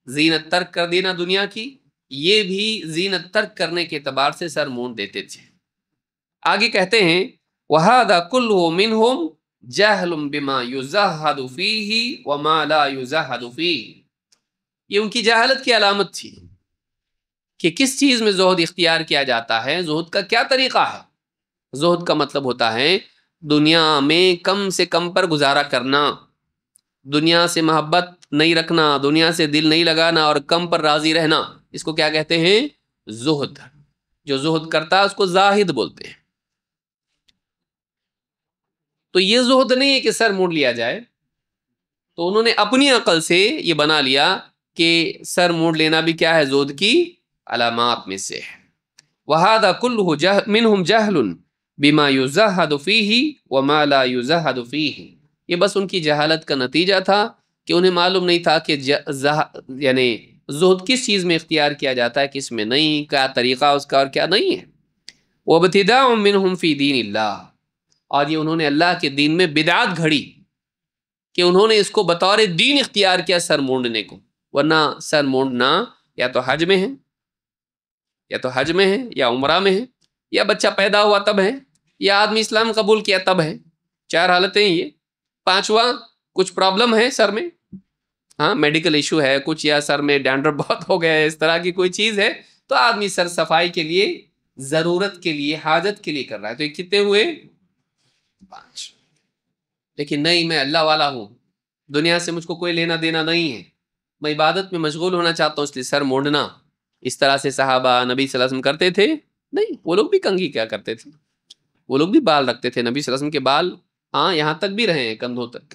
A: زینت ترک کر دینا دنیا کی، یہ بھی زینت ترک کرنے کے اعتبار سے سر مونڈ دیتے تھے. آگے کہتے ہیں وَهَذَا كُلُّهُ مِنْهُمْ جَهْلٌ بِمَا يُزَهَّدُ فِيهِ وَمَا لَا يُزَهَّدُ فِيهِ، یہ ان کی جہالت کی علامت تھی کہ کس چیز میں زہد اختیار کیا جاتا ہے، زہد کا کیا طریقہ ہے. زہد کا مطلب ہوتا ہے دنیا میں کم سے کم پر گزارا کرنا، دنیا سے محبت نہیں رکھنا، دنیا سے دل نہیں لگانا اور کم پر راضی رہنا، اس کو کیا کہتے ہیں، زہد. جو زہد کرتا ہے اس کو زاہد بولتے ہیں. تو یہ زہد نہیں ہے کہ سر موڑ لیا جائے، تو انہوں نے اپنی عقل سے یہ بنا لیا کہ سر موڑ لینا بھی کیا ہے، زہد کی علامات میں سے ہے. وَهَذَا كُلُّهُ مِنْهُمْ جَهْلٌ بِمَا يُزَهَّدُ فِيهِ وَمَا لَا يُزَهَّدُ فِيهِ، یہ بس ان کی جہالت کا نتیجہ تھا کہ انہیں معلوم نہیں تھا کہ یعنی زہد کس چیز میں اختیار کیا جاتا ہے، کس میں نہیں، کیا طریقہ اس کا اور کیا نہیں ہے. وَابْتِدَاءٌ مِّنْهُمْ فِي دِينِ اللَّهِ، اور یہ انہوں نے اللہ کے دین میں بدعت گھڑی کہ انہوں نے اس کو بطور دین اختیار کیا سر مونڈنے کو، ورنہ سر مونڈنا یا تو حج میں ہے، یا تو حج میں ہے، یا عمرہ میں ہے، یا بچہ پیدا ہوا تب ہے، یا آدمی اسلام قبول کیا تب ہے، 4 حالتیں یہ. 5واں کچھ پرابلم ہے سر میں، میڈیکل ایشو ہے کچھ، یا سر میں ڈینڈرف بہت ہو گیا ہے، اس طرح کی کوئی چیز ہے، تو آدمی سر صفائی کے لیے، ضرورت کے لیے، حاجت کے لیے کر رہا ہے. تو یہ کتنے ہوئے، 5. لیکن نہیں، میں اللہ والا ہوں، دنیا سے مجھ کو کوئی لینا دینا نہیں ہے، میں عبادت میں مشغول ہونا چاہتا ہوں، اس لیے سر موڑنا. اس طرح سے صحابہ نبی صلی اللہ علیہ وسلم کرتے تھے نہیں، وہ لوگ بھی کنگھی کیا کرتے تھے، وہ لوگ بھی بال رکھتے تھے. نبی صلی اللہ علیہ وسلم کے بال یہاں تک بھی رہے ہیں، کندھوں تک،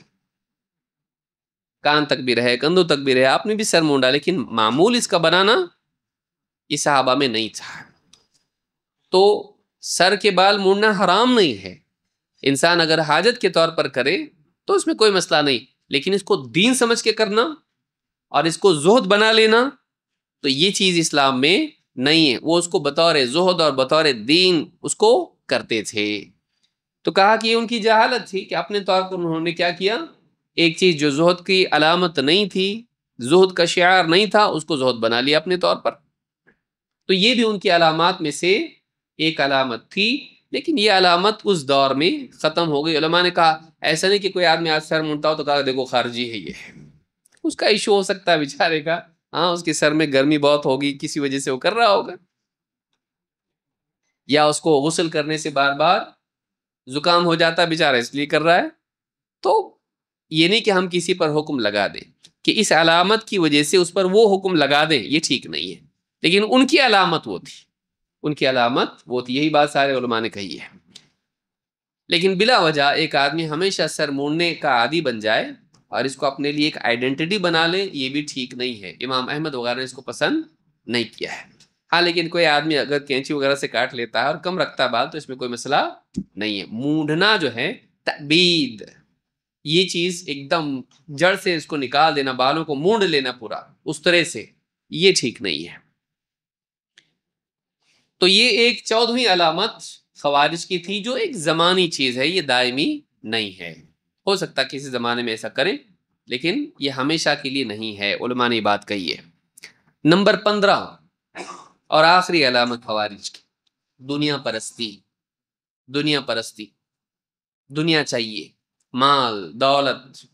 A: کان تک بھی رہے، کندھوں تک بھی رہے، آپ نے بھی سر مونڈا، لیکن معمول اس کا بنانا یہ صحابہ میں نہیں تھا. تو سر کے بال مونڈنا حرام نہیں ہے، انسان اگر حاجت کے طور پر کرے تو اس میں کوئی مسئلہ نہیں، لیکن اس کو دین سمجھ کے کرنا اور اس کو زہد بنا لینا، تو یہ چیز اسلام میں نہیں ہے. وہ اس کو بطور زہد اور بطور دین اس کو کرتے تھے. تو کہا کہ یہ ان کی جہالت تھی کہ اپنے طور پر انہوں نے کیا کیا، ایک چیز جو زہد کی علامت نہیں تھی زہد کا شعار نہیں تھا، اس کو زہد بنا لیا اپنے طور پر. تو یہ بھی ان کی علامات میں سے ایک علامت تھی، لیکن یہ علامت اس دور میں ختم ہو گئی. علماء نے کہا ایسا نہیں کہ کوئی آدمی آج سر منڈتا ہو تو کہا دیکھو خارجی ہے، یہ اس کا ایشو ہو سکتا ہے بیچارے کا، ہاں اس کے سر میں گرمی بہت ہوگی، کسی وجہ سے وہ کر رہا ہوگا، یا اس کو غسل کرنے سے بار بار زکام ہو جاتا ہے بیچارہ اس لیے کر رہا ہے. تو یہ نہیں کہ ہم کسی پر حکم لگا دیں کہ اس علامت کی وجہ سے اس پر وہ حکم لگا دیں، یہ ٹھیک نہیں ہے. لیکن ان کی علامت وہ تھی، ان کی علامت وہ تھی، یہی بات سارے علماء نے کہی ہے. لیکن بلا وجہ ایک آدمی ہمیشہ سر موڑنے کا عادی بن جائے اور اس کو اپنے لیے ایک آئیڈینٹی بنا لے، یہ بھی ٹھیک نہیں ہے. امام احمد وغیرہ نے اس کو پسند نہیں کیا ہے. ہاں لیکن کوئی آدمی اگر کینچی وغیرہ سے کاٹ لیتا ہے اور کم رکھتا ہے بال تو اس میں کوئی مسئلہ نہیں ہے. مونڈنا جو ہے تعبید، یہ چیز ایک دم جڑ سے اس کو نکال دینا، بالوں کو مونڈ لینا پورا اس طرح سے، یہ ٹھیک نہیں ہے. تو یہ ایک 14ویں علامت خوارج کی تھی جو ایک زمانی چیز ہے، یہ دائمی نہیں ہے. ہو سکتا ہے کسی زمانے میں ایسا کریں لیکن یہ ہمیشہ کے لیے نہیں ہے، علماء نے بات کہی ہے. نمبر 15 اور آخری علامت خوارج کی، دنیا پرستی. دنیا پرستی، دنیا چاہیے، مال دولت،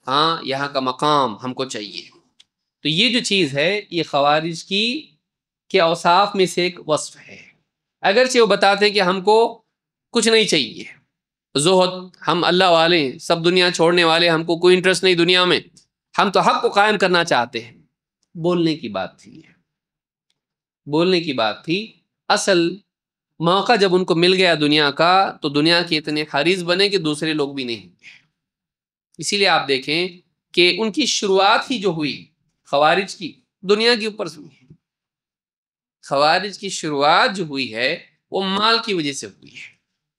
A: ہاں یہاں کا مقام ہم کو چاہیے. تو یہ جو چیز ہے یہ خوارج کی کے اوصاف میں سے ایک وصف ہے. اگرچہ وہ بتاتے ہیں کہ ہم کو کچھ نہیں چاہیے، زہد، ہم اللہ والے، سب دنیا چھوڑنے والے، ہم کو کوئی انٹرسٹ نہیں دنیا میں، ہم تو حق کو قائم کرنا چاہتے ہیں. بولنے کی بات تھی، بولنے کی بات تھی. اصل موقع جب ان کو مل گیا دنیا کا تو دنیا کے اتنے حریص بنے کہ دوسرے لوگ بھی نہیں. اسی لیے آپ دیکھیں کہ ان کی شروعات ہی جو ہوئی خوارج کی دنیا کے اوپر سے ہوئی. خوارج کی شروعات جو ہوئی ہے وہ مال کی وجہ سے ہوئی ہے.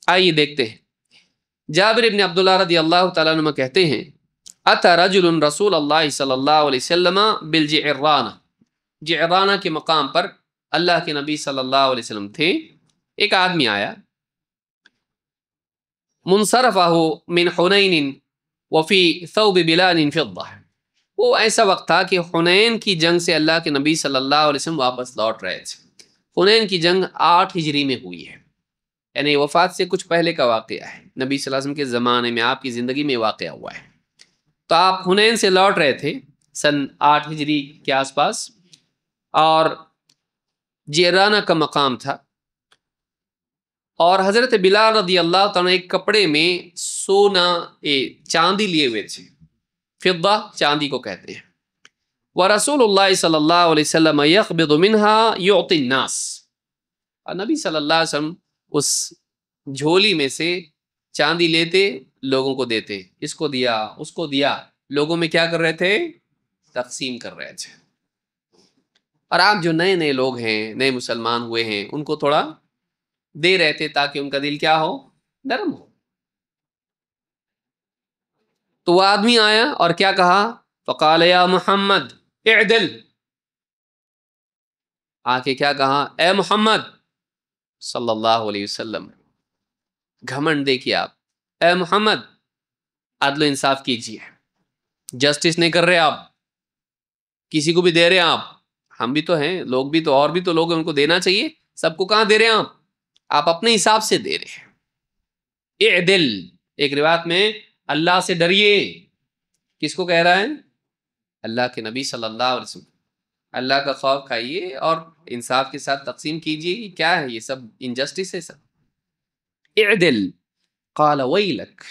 A: آئیے دیکھتے ہیں. جابر ابن عبداللہ رضی اللہ تعالیٰ عنہ کہتے ہیں اتی رجل رسول اللہ صلی اللہ علیہ وسلم بالجعرانہ. جعرانہ کے مقام پر اللہ کے نبی صلی اللہ علیہ وسلم تھے. ایک آدمی آیا، منصرفہ من حنین وفی ثوب بلال فضہ. وہ ایسا وقت تھا کہ حنین کی جنگ سے اللہ کے نبی صلی اللہ علیہ وسلم واپس لوٹ رہے تھے. حنین کی جنگ 8 ہجری میں ہوئی ہے، یعنی وفات سے کچھ پہلے کا واقعہ ہے، نبی صلی اللہ علیہ وسلم کے زمانے میں، آپ کی زندگی میں واقعہ ہوا ہے. تو آپ حنین سے لوٹ رہے تھے سن 8 ہجری کے آس پاس، اور جعرانہ کا مقام تھا، اور حضرت بلال رضی اللہ تعالیٰ ایک کپڑے میں سونا چاندی لیے ہوئے تھے. فضہ چاندی کو کہتے ہیں. ورسول اللہ صلی اللہ علیہ وسلم یقبض منها یعطی الناس. اور نبی صلی اللہ علیہ وسلم اس جھولی میں سے چاندی لیتے، لوگوں کو دیتے، اس کو دیا اس کو دیا، لوگوں میں کیا کر رہے تھے؟ تقسیم کر رہے تھے. اور آپ جو نئے نئے لوگ ہیں، نئے مسلمان ہوئے ہیں، ان کو تھوڑا دے رہے تھے تاکہ ان کا دل کیا ہو؟ نرم ہو. تو وہ آدمی آیا اور کیا کہا؟ فقال یا محمد اعدل. آ کے کیا کہا؟ اے محمد صلی اللہ علیہ وسلم. گھمنڈ دیکھیے آپ، اے محمد عدل و انصاف کیجیے، جسٹس نہیں کر رہے آپ، کسی کو بھی دے رہے ہیں آپ. ہم بھی تو ہیں، لوگ بھی تو، اور بھی تو لوگ ہیں، ان کو دینا چاہیے. سب کو کہاں دے رہے ہیں آپ اپنے حساب سے دے رہے ہیں. اعدل، ایک روایت میں اللہ سے ڈریے. کس کو کہہ رہا ہے؟ اللہ کے نبی صلی اللہ علیہ وسلم. اللہ کا خوف کھائیے اور انصاف کے ساتھ تقسیم کیجیے. کیا ہے یہ سب انجسٹس ہے سب. اعدل. قال ویلک،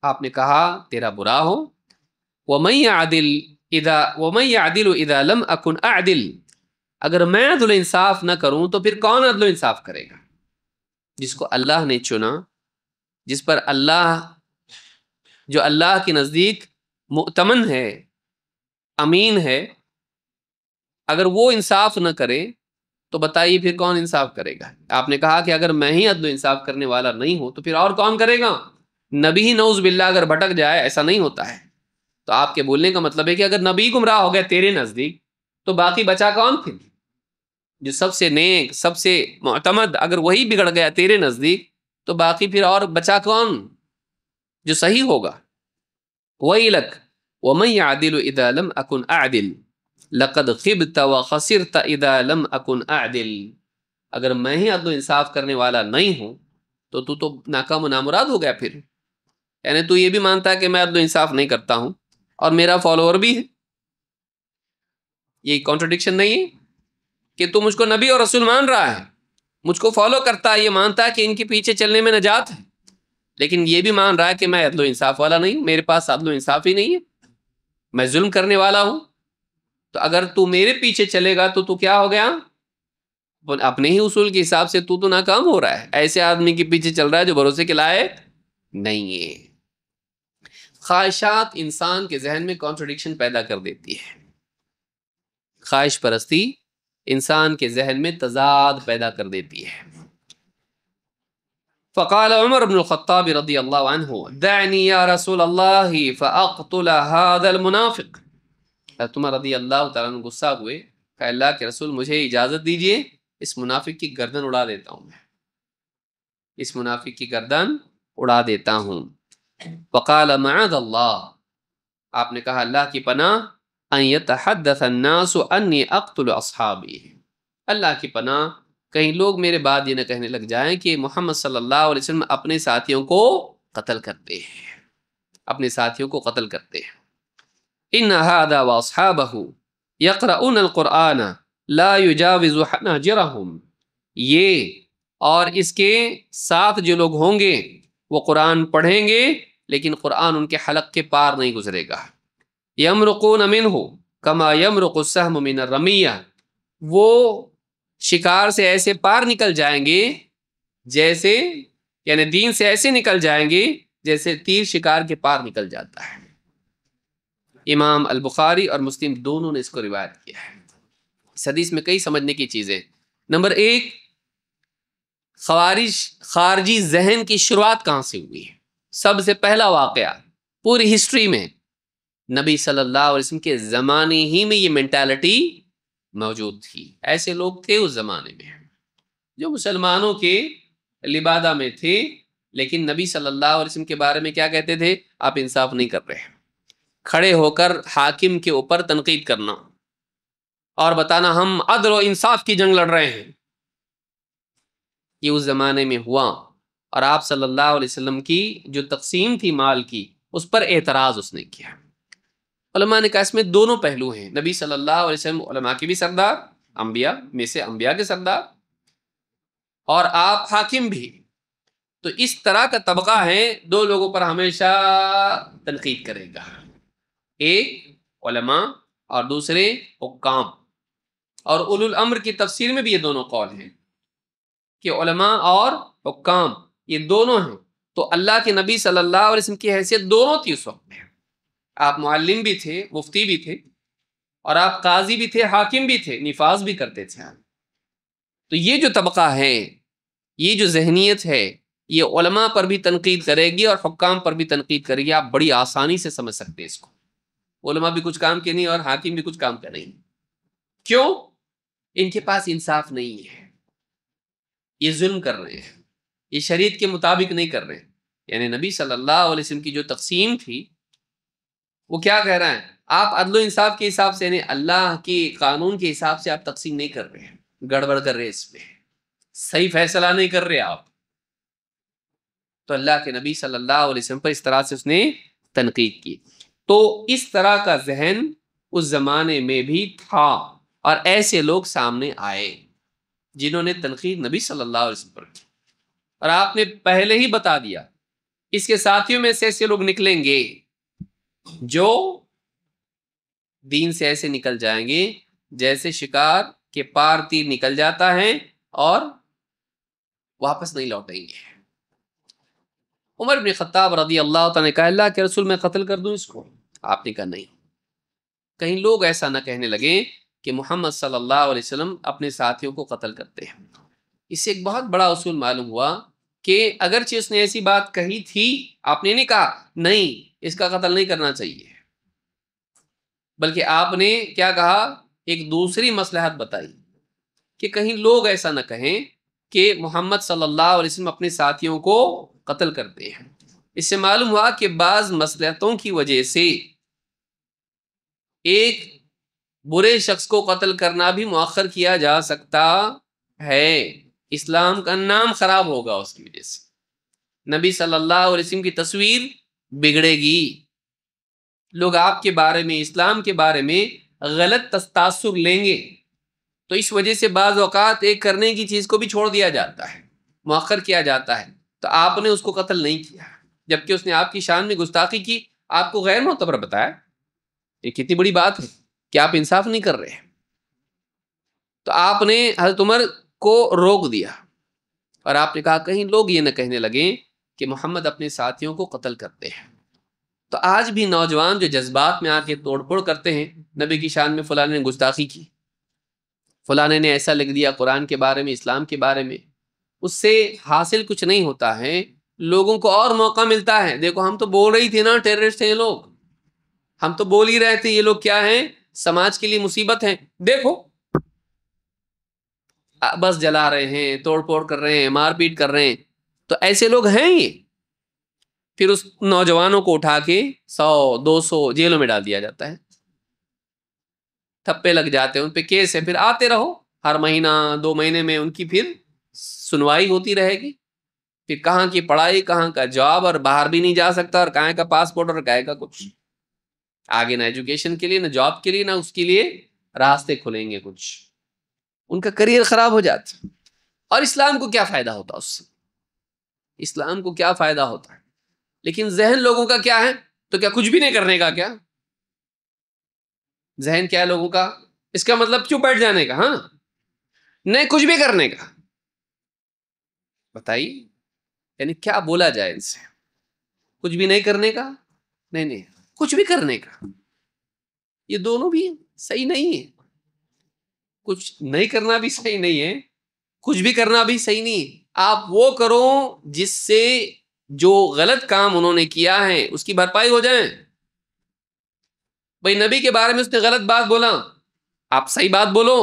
A: آپ نے کہا تیرا برا ہو. ومن یعدل اذا لم اکن اعدل. اگر میں عدل و انصاف نہ کروں تو پھر کون عدل و انصاف کرے گا؟ جس کو اللہ نے چنا، جس پر اللہ، جو اللہ کے نزدیک مؤتمن ہے، امین ہے، اگر وہ انصاف نہ کرے تو بتائیے پھر کون انصاف کرے گا؟ آپ نے کہا کہ اگر میں ہی عدل و انصاف کرنے والا نہیں ہوں تو پھر اور کون کرے گا؟ نبی ہی نعوذ باللہ اگر بھٹک جائے، ایسا نہیں ہوتا ہے. تو آپ کے بولنے کا مطلب ہے کہ اگر نبی گمراہ ہو گئے تیرے نزدیک تو باقی بچا کون پھر؟ جو سب سے نیک، سب سے معتمد، اگر وہی بگڑ گیا تیرے نزدیک تو باقی پھر اور بچا کون جو صحیح ہوگا؟ ویلک وَمَن يَعْدِلُ إِذَا لَمْ أَكُنْ أَعْدِلْ لَقَدْ خِبْتَ وَخَسِرْتَ إِذَا لَمْ أَكُنْ أَعْدِلْ. اگر میں ہی عدل و انصاف کرنے والا نہیں ہوں تو ناکام و نامراد ہو گیا پھر. یعنی تو یہ بھی مانتا ہے کہ میں عدل و انصاف نہیں کرتا ہوں اور میرا فالوور بھی ہے. یہ کانٹرڈکشن نہیں ہے کہ تو مجھ کو نبی اور رسول مان رہا ہے, مجھ کو فالو کرتا ہے, یہ مانتا ہے کہ ان کے پیچھے چلنے میں نجات ہے, لیکن یہ بھی مان رہا ہے کہ میں عدل و انصاف والا نہیں ہوں, میرے پاس عدل و انصاف ہی نہیں ہے, میں ظلم کرنے والا ہوں. تو اگر تو میرے پیچھے چلے گا تو کیا ہو گیا؟ اپنے ہی اصول کے حساب سے تو ناکام ہو رہا ہے. ایسے آدمی کے پیچھے چل رہا ہے جو بھروسے کے لائق نہیں ہے. خواہشات انسان کے ذہن میں کانٹرڈکشن پیدا کر دیتی ہے. خواہش پرستی انسان کے ذہن میں تضاد پیدا کر دیتی ہے. فقال عمر بن الخطاب رضی اللہ عنہ دعنی یا رسول اللہ فاقتل هذا المنافق. عمر رضی اللہ تعالیٰ عنہ غصہ ہوئے, کہ اللہ کے رسول مجھے اجازت دیجئے, اس منافق کی گردن اڑا دیتا ہوں, میں اس منافق کی گردن اڑا دیتا ہوں. وقال معاذ اللہ, آپ نے کہا اللہ کی پناہ, ان یتحدث الناس انی اقتل اصحابی, اللہ کی پناہ کہیں لوگ میرے بعد یہ نہ کہنے لگ جائیں کہ محمد صلی اللہ علیہ وسلم اپنے ساتھیوں کو قتل کرتے ہیں, اپنے ساتھیوں کو قتل کرتے ہیں. ان هذا واصحابه يقرؤون القرآن لا يجاوز حناجرهم, یہ اور اس کے ساتھ جو لوگ ہوں گے وہ قرآن پڑھیں گے لیکن قرآن ان کے حلق کے پار نہیں گزرے گا. یمرقون منہ کما یمرق السهم من الرمیہ, وہ شکار سے ایسے پار نکل جائیں گے جیسے, یعنی دین سے ایسے نکل جائیں گے جیسے تیر شکار کے پار نکل جاتا ہے. امام البخاری اور مسلم دونوں نے اس کو روایت کیا ہے. اس حدیث میں کئی سمجھنے کی چیزیں. نمبر 1, خارجی ذہن کی شروعات کہاں سے ہوئی ہے؟ سب سے پہلا واقعہ پوری ہسٹری میں نبی صلی اللہ علیہ وسلم کے زمانے ہی میں یہ مینٹالٹی موجود تھی. ایسے لوگ تھے اس زمانے میں جو مسلمانوں کے لبادہ میں تھے, لیکن نبی صلی اللہ علیہ وسلم کے بارے میں کیا کہتے تھے؟ آپ انصاف نہیں کر رہے. کھڑے ہو کر حاکم کے اوپر تنقید کرنا اور بتانا ہم عدل و انصاف کی جنگ لڑ رہے ہیں, یہ اس زمانے میں ہوا. اور آپ صلی اللہ علیہ وسلم کی جو تقسیم تھی مال کی, اس پر اعتراض اس نے کیا. علماء نے کہا اس میں دونوں پہلو ہیں. نبی صلی اللہ علیہ وسلم علماء کے بھی سردار, انبیاء میں سے انبیاء کے سردار, اور آپ حاکم بھی. تو اس طرح کا طبقہ ہے, دو لوگوں پر ہمیشہ تنقید کرے گا, ایک علماء اور دوسرے حکام. اور اولو الامر کی تفسیر میں بھی یہ دونوں قول ہیں کہ علماء اور حکام یہ دونوں ہیں. تو اللہ کے نبی صلی اللہ علیہ وسلم کی حیثیت دونوں تھی اس وقت میں. آپ معلم بھی تھے, مفتی بھی تھے, اور آپ قاضی بھی تھے, حاکم بھی تھے, نفاذ بھی کرتے تھے. تو یہ جو طبقہ ہے, یہ جو ذہنیت ہے, یہ علماء پر بھی تنقید کرے گی اور حکام پر بھی تنقید کرے گی. آپ بڑی آسانی سے سمجھ سکتے ہیں اس کو. علماء بھی کچھ کام کے نہیں اور حاکم بھی کچھ کام کے نہیں. کیوں؟ ان کے پاس انصاف نہیں ہے, یہ ظلم کر رہے ہیں, یہ شریعت کے مطابق نہیں کر رہے ہیں. یعنی نبی صلی اللہ علیہ وسلم کی جو تقسیم تھی وہ کیا کہہ رہا ہے؟ آپ عدل و انصاف کے حساب سے, یعنی اللہ کے قانون کے حساب سے آپ تقسیم نہیں کر رہے ہیں, گڑبڑ کر رہے, اس میں صحیح فیصلہ نہیں کر رہے آپ. تو اللہ کے نبی صلی اللہ علیہ وسلم پر اس طرح سے اس نے تنقید کی. تو اس طرح کا ذہن اس زمانے میں بھی تھا, اور ایسے لوگ سامنے آئے جنہوں نے تنقید نبی صلی اللہ علیہ وسلم پر کی. اور آپ نے پہلے ہی بتا دیا اس کے ساتھیوں میں سے ایسے لوگ نکلیں گے جو دین سے ایسے نکل جائیں گے جیسے شکار کے پار تیر نکل جاتا ہے اور واپس نہیں لوٹیں گے. عمر بن خطاب رضی اللہ تعالیٰ نے کہا اللہ کے رسول میں قتل کر دوں اس کو؟ آپ نے کہا نہیں. کہیں لوگ ایسا نہ کہنے لگے کہ محمد صلی اللہ علیہ وسلم اپنے ساتھیوں کو قتل کرتے ہیں. اس سے ایک بہت بڑا اصول معلوم ہوا کہ اگرچہ اس نے ایسی بات کہی تھی, آپ نے نہیں کہا نہیں اس کا قتل نہیں کرنا چاہیے, بلکہ آپ نے کیا کہا؟ ایک دوسری مصلحت بتائی کہ کہیں لوگ ایسا نہ کہیں کہ محمد صلی اللہ علیہ وسلم اپنے ساتھیوں کو قتل کرتے ہیں. اس سے معلوم ہوا کہ بعض مصلحتوں کی وجہ سے ایک برے شخص کو قتل کرنا بھی مؤخر کیا جا سکتا ہے، اسلام کا نام خراب ہوگا اس کی وجہ سے، نبی صلی اللہ علیہ وسلم کی تصویر بگڑے گی، لوگ آپ کے بارے میں، اسلام کے بارے میں غلط تاثر لیں گے، تو اس وجہ سے بعض اوقات ایک کرنے کی چیز کو بھی چھوڑ دیا جاتا ہے، مؤخر کیا جاتا ہے۔ تو آپ نے اس کو قتل نہیں کیا، جبکہ اس نے آپ کی شان میں گستاخی کی، آپ کو غیر معتبر بتایا، یہ کتنی بڑی بات ہے کہ آپ انصاف نہیں کر رہے۔ تو آپ نے حضرت عمر کو روک دیا، اور آپ نے کہا کہیں لوگ یہ نہ کہنے لگیں کہ محمد اپنے ساتھیوں کو قتل کرتے ہیں۔ تو آج بھی نوجوان جو جذبات میں آ کے توڑ پھوڑ کرتے ہیں، نبی کی شان میں فلاں نے گستاخی کی، فلاں نے ایسا لکھ دیا قرآن کے بارے میں، اسلام کے بارے میں، اس سے حاصل کچھ نہیں ہوتا ہے، لوگوں کو اور موقع ملتا ہے۔ دیکھو ہم تو بول رہی تھی نا ٹیررسٹ ہیں یہ لوگ، ہم تو بول ہی رہے تھے یہ لوگ کیا ہیں، سماج کے لیے مصیبت ہیں، دیکھو بس جلا رہے ہیں، توڑ پھوڑ کر رہے ہیں، مار پیٹ کر رہے ہیں، تو ایسے لوگ ہیں یہ۔ پھر اس نوجوانوں کو اٹھا کے 100 200 جیلوں میں ڈال دیا جاتا ہے، تھپے لگ جاتے ہیں، ان پہ کیس ہے، پھر آتے رہو ہر مہینہ 2 مہینے میں ان کی پھر سنوائی ہوتی رہے گی، پھر کہاں کی پڑھائی، کہاں کا جاب، اور باہر بھی نہیں جا سکتا، اور کہاں کا پاسپورٹ، اور کہاں کا کچھ آگے، نہ ایجوکیشن کے لیے، نہ جاب کے لیے، نہ اس کے لیے راستے کھلیں گے کچھ، ان کا کریئر خراب ہو جاتا۔ اور اسلام کو کیا فائدہ ہوتا اس سے، اسلام کو کیا فائدہ ہوتا ہے؟ لیکن ذہن لوگوں کا کیا ہے، تو کیا کچھ بھی نہیں کرنے کا؟ کیا ذہن کیا ہے لوگوں کا؟ اس کا مطلب چپ بیٹھ جانے کا، ہاں، نہیں کچھ بھی کرنے کا۔ بتائیے یعنی کیا بولا جائے ان سے؟ کچھ بھی نہیں کرنے کا؟ نہیں نہیں، کچھ بھی کرنے کا، یہ دونوں بھی صحیح نہیں ہے۔ کچھ نہیں کرنا بھی صحیح نہیں ہے، کچھ بھی کرنا بھی صحیح نہیں ہے۔ آپ وہ کرو جس سے جو غلط کام انہوں نے کیا ہے اس کی بھرپائی ہو جائے۔ بھائی نبی کے بارے میں اس نے غلط بات بولا، آپ صحیح بات بولو،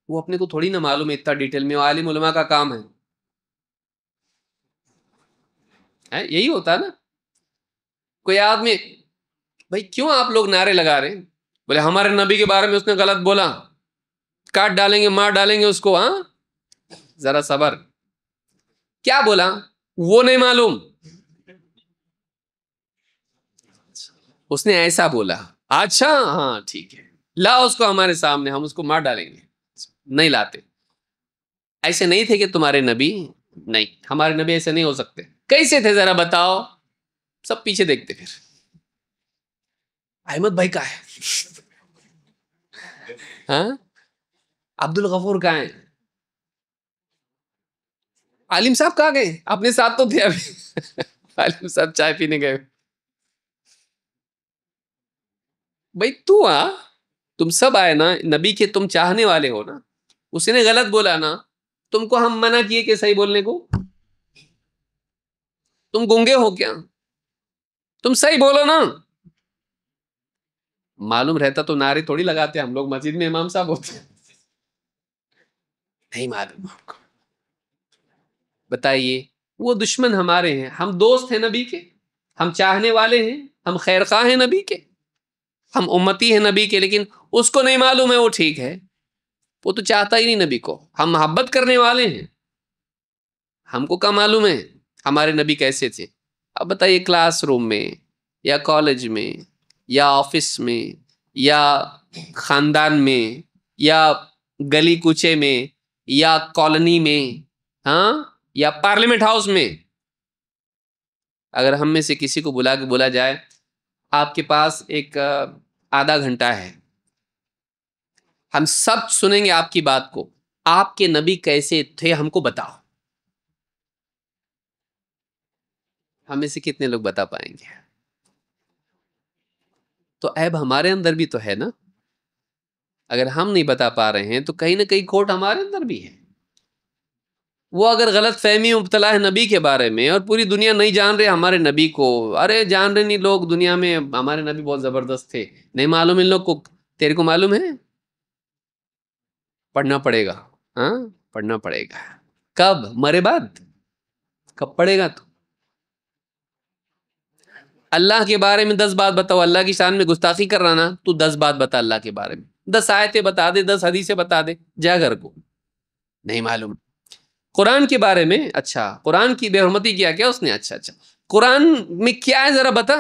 A: وہ اپنے کو تھوڑی نہ معلوم ہے اتنا ڈیٹیل میں، عالم علماء کا کام ہے، یہی ہوتا ہے نا۔ کوئی آدمی، بھائی کیوں آپ لوگ نعرے لگا رہے ہیں؟ بولے ہمارے نبی کے بارے میں اس نے غلط بولا، کاٹ ڈالیں گے، مار ڈالیں گے اس کو۔ ہاں ذرا صبر، کیا بولا وہ نہیں معلوم، اس نے ایسا بولا، اچھا ہاں ٹھیک ہے، لا اس کو ہمارے سامنے، ہم اس کو مار ڈالیں گے۔ نہیں لاتے، ایسے نہیں تھے کہ تمہارے نبی، نہیں ہمارے نبی ایسے نہیں ہو سکتے، کیسے تھے ذرا بتاؤ؟ سب پیچھے دیکھتے، پھر احمد بھائی کہاں ہے؟ ہاں عبد الغفور کہاں ہے؟ عالم صاحب کہاں گئے؟ اپنے ساتھ تو تھے ابھی عالم صاحب چائے پینے گئے۔ بھائی تو تم سب آئے نا، نبی کے تم چاہنے والے ہو نا، اس نے غلط بولا نا، تم کو ہم منع کیے کہ صحیح بولنے کو؟ تم گونگے ہو کیا؟ تم صحیح بولو نا۔ معلوم رہتا تو نعرے تھوڑی لگاتے، ہم لوگ مسجد میں امام صاحب ہوتے، نہیں معلوم آپ کو۔ بتائیے، وہ دشمن ہمارے ہیں، ہم دوست ہیں نبی کے، ہم چاہنے والے ہیں، ہم خیر خواہ ہیں نبی کے، ہم امتی ہیں نبی کے، لیکن اس کو نہیں معلوم ہے وہ ٹھیک ہے، وہ تو چاہتا ہی نہیں نبی کو، ہم محبت کرنے والے ہیں، ہم کو کیا معلوم ہے ہمارے نبی کیسے تھے؟ اب بتائیے کلاس روم میں، یا کالج میں، یا آفس میں، یا خاندان میں، یا گلی کوچے میں، یا کالونی میں، ہاں، یا پارلیمنٹ ہاؤس میں، اگر ہم میں سے کسی کو بلا کے بولا جائے آپ کے پاس ایک آدھا گھنٹہ ہے، ہم سب سنیں گے آپ کی بات کو، آپ کے نبی کیسے تھے ہم کو بتاؤ، ہم میں سے کتنے لوگ بتا پائیں گے؟ تو عیب ہمارے اندر بھی تو ہے نا، اگر ہم نہیں بتا پا رہے ہیں تو کہیں نہ کہیں کھوٹ ہمارے اندر بھی ہے۔ وہ اگر غلط فہمی مبتلا ہے نبی کے بارے میں، اور پوری دنیا نہیں جان رہے ہمارے نبی کو، ارے جان رہے نہیں لوگ دنیا میں ہمارے نبی بہت زبردست تھے، نہیں معلوم ان لوگ کو، تیرے کو معلوم ہے؟ پڑھنا پڑے گا، ہاں پڑھنا پڑے گا، کب؟ مرے بعد؟ کب پڑھے گا تو؟ اللہ کے بارے میں 10 بات بتاؤ، اللہ کی شان میں گستاخی کر رہا نا، تو 10 بات بتا اللہ کے بارے میں، 10 آیتیں بتا دے، 10 حدیثیں بتا دے، جا گھر کو نہیں معلوم۔ قرآن کے بارے میں، اچھا قرآن کی بے حرمتی کیا اس نے، اچھا قرآن میں کیا ہے ذرا بتا،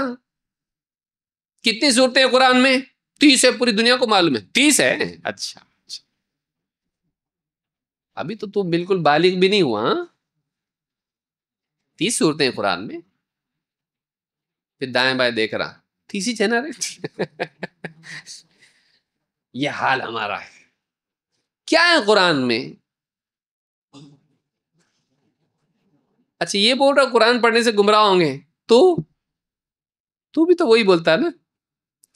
A: کتنی صورتیں ہیں قرآن میں؟ 30 ہے، پوری دنیا کو معلوم ہے 30 ہے، اچھا ابھی تو بالکل بالغ بھی نہیں ہوا، 30 صورتیں ہیں قرآن میں، پھر دائیں بائیں دیکھ رہا 30 ہی چہنا رہے یہ حال ہمارا ہے۔ کیا ہے قرآن میں؟ اچھا یہ بول رہا قرآن پڑھنے سے گمراہ ہوں گے، تو بھی تو وہی بولتا ہے نا،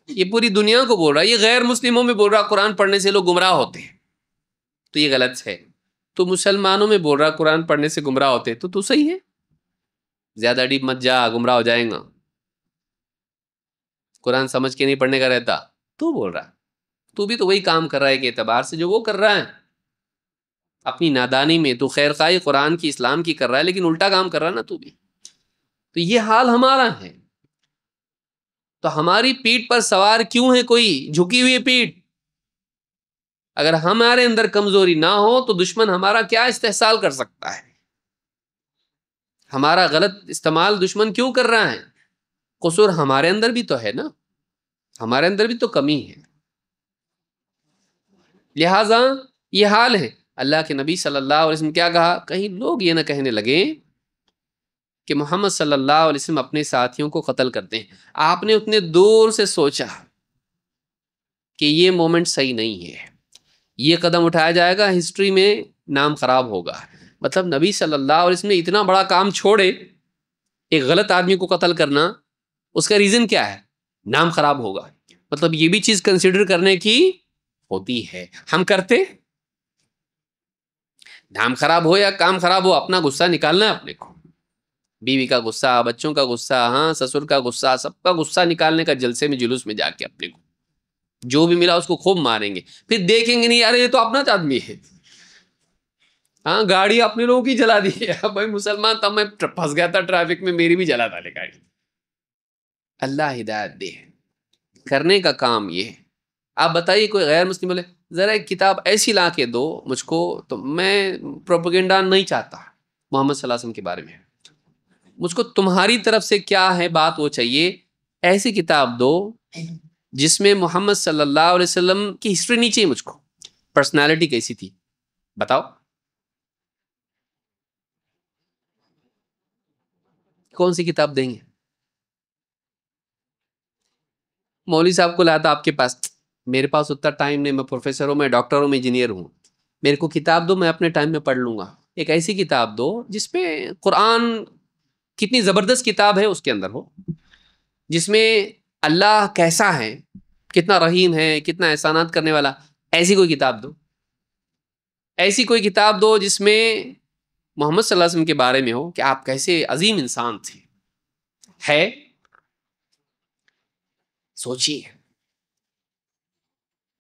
A: یہ پوری دنیا کو بول رہا ہے، یہ غیر مسلموں میں بول رہا قرآن پڑھنے سے لوگ گمراہ ہوتے ہیں، تو یہ غلط ہے۔ تو مسلمانوں میں بول رہا قرآن پڑھنے سے گمراہ ہوتے، تو صحیح ہے، زیادہ ڈیپ مت جا، گمراہ ہو جائیں گا، قرآن سمجھ کے نہیں پڑھنے کا رہتا، تو بول رہا تو بھی تو وہی کام کر رہا ہے کہ اعتبار سے جو وہ کر رہا ہے اپنی نادانی میں، تو خیر خواہی قرآن کی اسلام کی کر رہا ہے، لیکن الٹا کام کر رہا ہے نا تو بھی۔ تو یہ حال ہمارا ہے، تو ہماری پیٹھ پر سوار کیوں ہے کوئی جھکی ہوئی پیٹھ؟ اگر ہمارے اندر کمزوری نہ ہو تو دشمن ہمارا کیا استحصال کر سکتا ہے؟ ہمارا غلط استعمال دشمن کیوں کر رہا ہے؟ قصور ہمارے اندر بھی تو ہے نا، ہمارے اندر بھی تو کمی ہے، لہذا یہ حال ہے۔ اللہ کے نبی صلی اللہ علیہ وسلم کیا کہا؟ کہیں لوگ یہ نہ کہنے لگے کہ محمد صلی اللہ علیہ وسلم اپنے ساتھیوں کو قتل کرتے ہیں۔ آپ نے اتنے دور سے سوچا کہ یہ مومنٹ صحیح نہیں ہے، یہ قدم اٹھایا جائے گا، ہسٹری میں نام خراب ہوگا۔ مطلب نبی صلی اللہ علیہ وسلم نے اتنا بڑا کام چھوڑے، ایک غلط آدمی کو قتل کرنا، اس کا ریزن کیا ہے؟ نام خراب ہوگا۔ مطلب یہ بھی چیز کنسیڈر کرنے کی ہوتی ہے، ہم کرتے؟ نام خراب ہو یا کام خراب ہو، اپنا غصہ نکالنا ہے اپنے کو، بیوی کا غصہ، بچوں کا غصہ، ہاں سسر کا غصہ، سب کا غصہ نکالنے کا جلسے میں جلوس میں جا کے اپنے کو جو بھی ملا اس کو خوب ماریں گے، پھر دیکھیں گے نہیں یار یہ تو اپنا آدمی ہے، ہاں گاڑی اپنے لوگوں کی جلا دی ہے، بھائی مسلمان تب میں پھنس گیا تھا ٹریفک میں، میری بھی جلا ڈالے گاڑی۔ اللہ ہدایت دے، کرنے کا کام یہ ہے۔ آپ بتائیے کوئی غیر مسلم بولے ذرا ایک کتاب ایسی لا کے دو مجھ کو، تو میں پروپیگنڈا نہیں چاہتا محمد صلی اللہ علیہ وسلم کے بارے میں، مجھ کو تمہاری طرف سے کیا ہے بات وہ چاہیے، ایسی کتاب دو جس میں محمد صلی اللہ علیہ وسلم کی ہسٹری نہیں چاہیے مجھ کو، پرسنالٹی کیسی تھی بتاؤ، کون سی کتاب دیں گے؟ مولوی صاحب کو لاتا آپ کے پاس، میرے پاس اتنا ٹائم نہیں، میں پروفیسر ہوں، میں ڈاکٹر ہوں، میں انجینئر ہوں، میرے کو کتاب دو، میں اپنے ٹائم میں پڑھ لوں گا۔ ایک ایسی کتاب دو جس میں قرآن کتنی زبردست کتاب ہے اس کے اندر ہو، جس میں اللہ کیسا ہے، کتنا رحیم ہے، کتنا احسانات کرنے والا، ایسی کوئی کتاب دو، ایسی کوئی کتاب دو جس میں محمد صلی اللہ علیہ وسلم کے بارے میں ہو کہ آپ کیسے عظیم انسان تھے، ہے؟ سوچیے،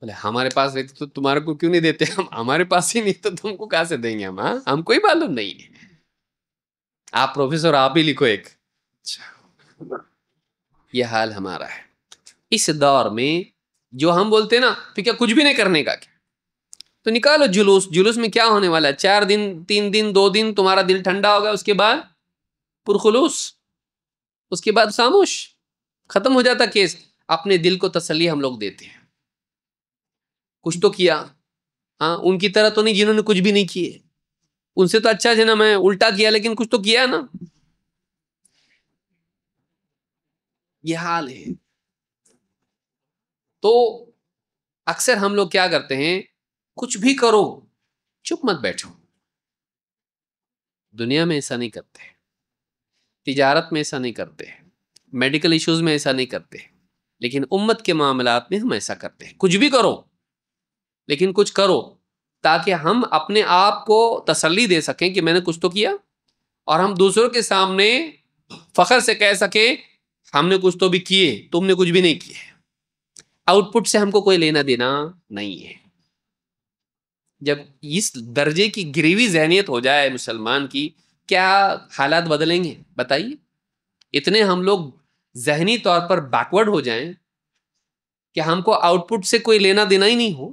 A: بولے ہمارے پاس رہتے تو تمہارے کو کیوں نہیں دیتے، ہمارے پاس ہی نہیں تو تم کو کہاں سے دیں گے ہم کوئی معلوم نہیں ہے، آپ پروفیسر آپ ہی لکھو ایک۔ یہ حال ہمارا ہے اس دور میں، جو ہم بولتے ہیں نا پھر کیا کچھ بھی نہیں کرنے کا، کیا تو نکالو جلوس میں کیا ہونے والا ہے، 4 دن 3 دن 2 دن تمہارا دل ٹھنڈا ہوگا، اس کے بعد پرخلوص، اس کے بعد خاموش، ختم ہو جاتا کیس۔ اپنے دل کو تسلی ہم لوگ دیتے ہیں، کچھ تو کیا، ہاں ان کی طرح تو نہیں جنہوں نے کچھ بھی نہیں کیے، ان سے تو اچھا ہے نا میں الٹا کیا لیکن کچھ تو کیا نا، یہ حال ہے۔ تو اکثر ہم لوگ کیا کرتے ہیں، کچھ بھی کرو چپ مت بیٹھو، دنیا میں ایسا نہیں کرتے، تجارت میں ایسا نہیں کرتے، میڈیکل ایشوز میں ایسا نہیں کرتے، لیکن امت کے معاملات میں ہم ایسا کرتے ہیں، کچھ بھی کرو لیکن کچھ کرو، تاکہ ہم اپنے آپ کو تسلی دے سکیں کہ میں نے کچھ تو کیا، اور ہم دوسروں کے سامنے فخر سے کہہ سکیں ہم نے کچھ تو بھی کیے، تم نے کچھ بھی نہیں کیے۔ آؤٹ پٹ سے ہم کو کوئی لینا دینا نہیں ہے۔ جب اس درجے کی گریوی ذہنیت ہو جائے مسلمان کی، کیا حالات بدلیں گے بتائیے؟ اتنے ہم لوگ ذہنی طور پر بیکورڈ ہو جائیں کہ ہم کو آؤٹ پٹ سے کوئی لینا دینا ہی نہیں ہو،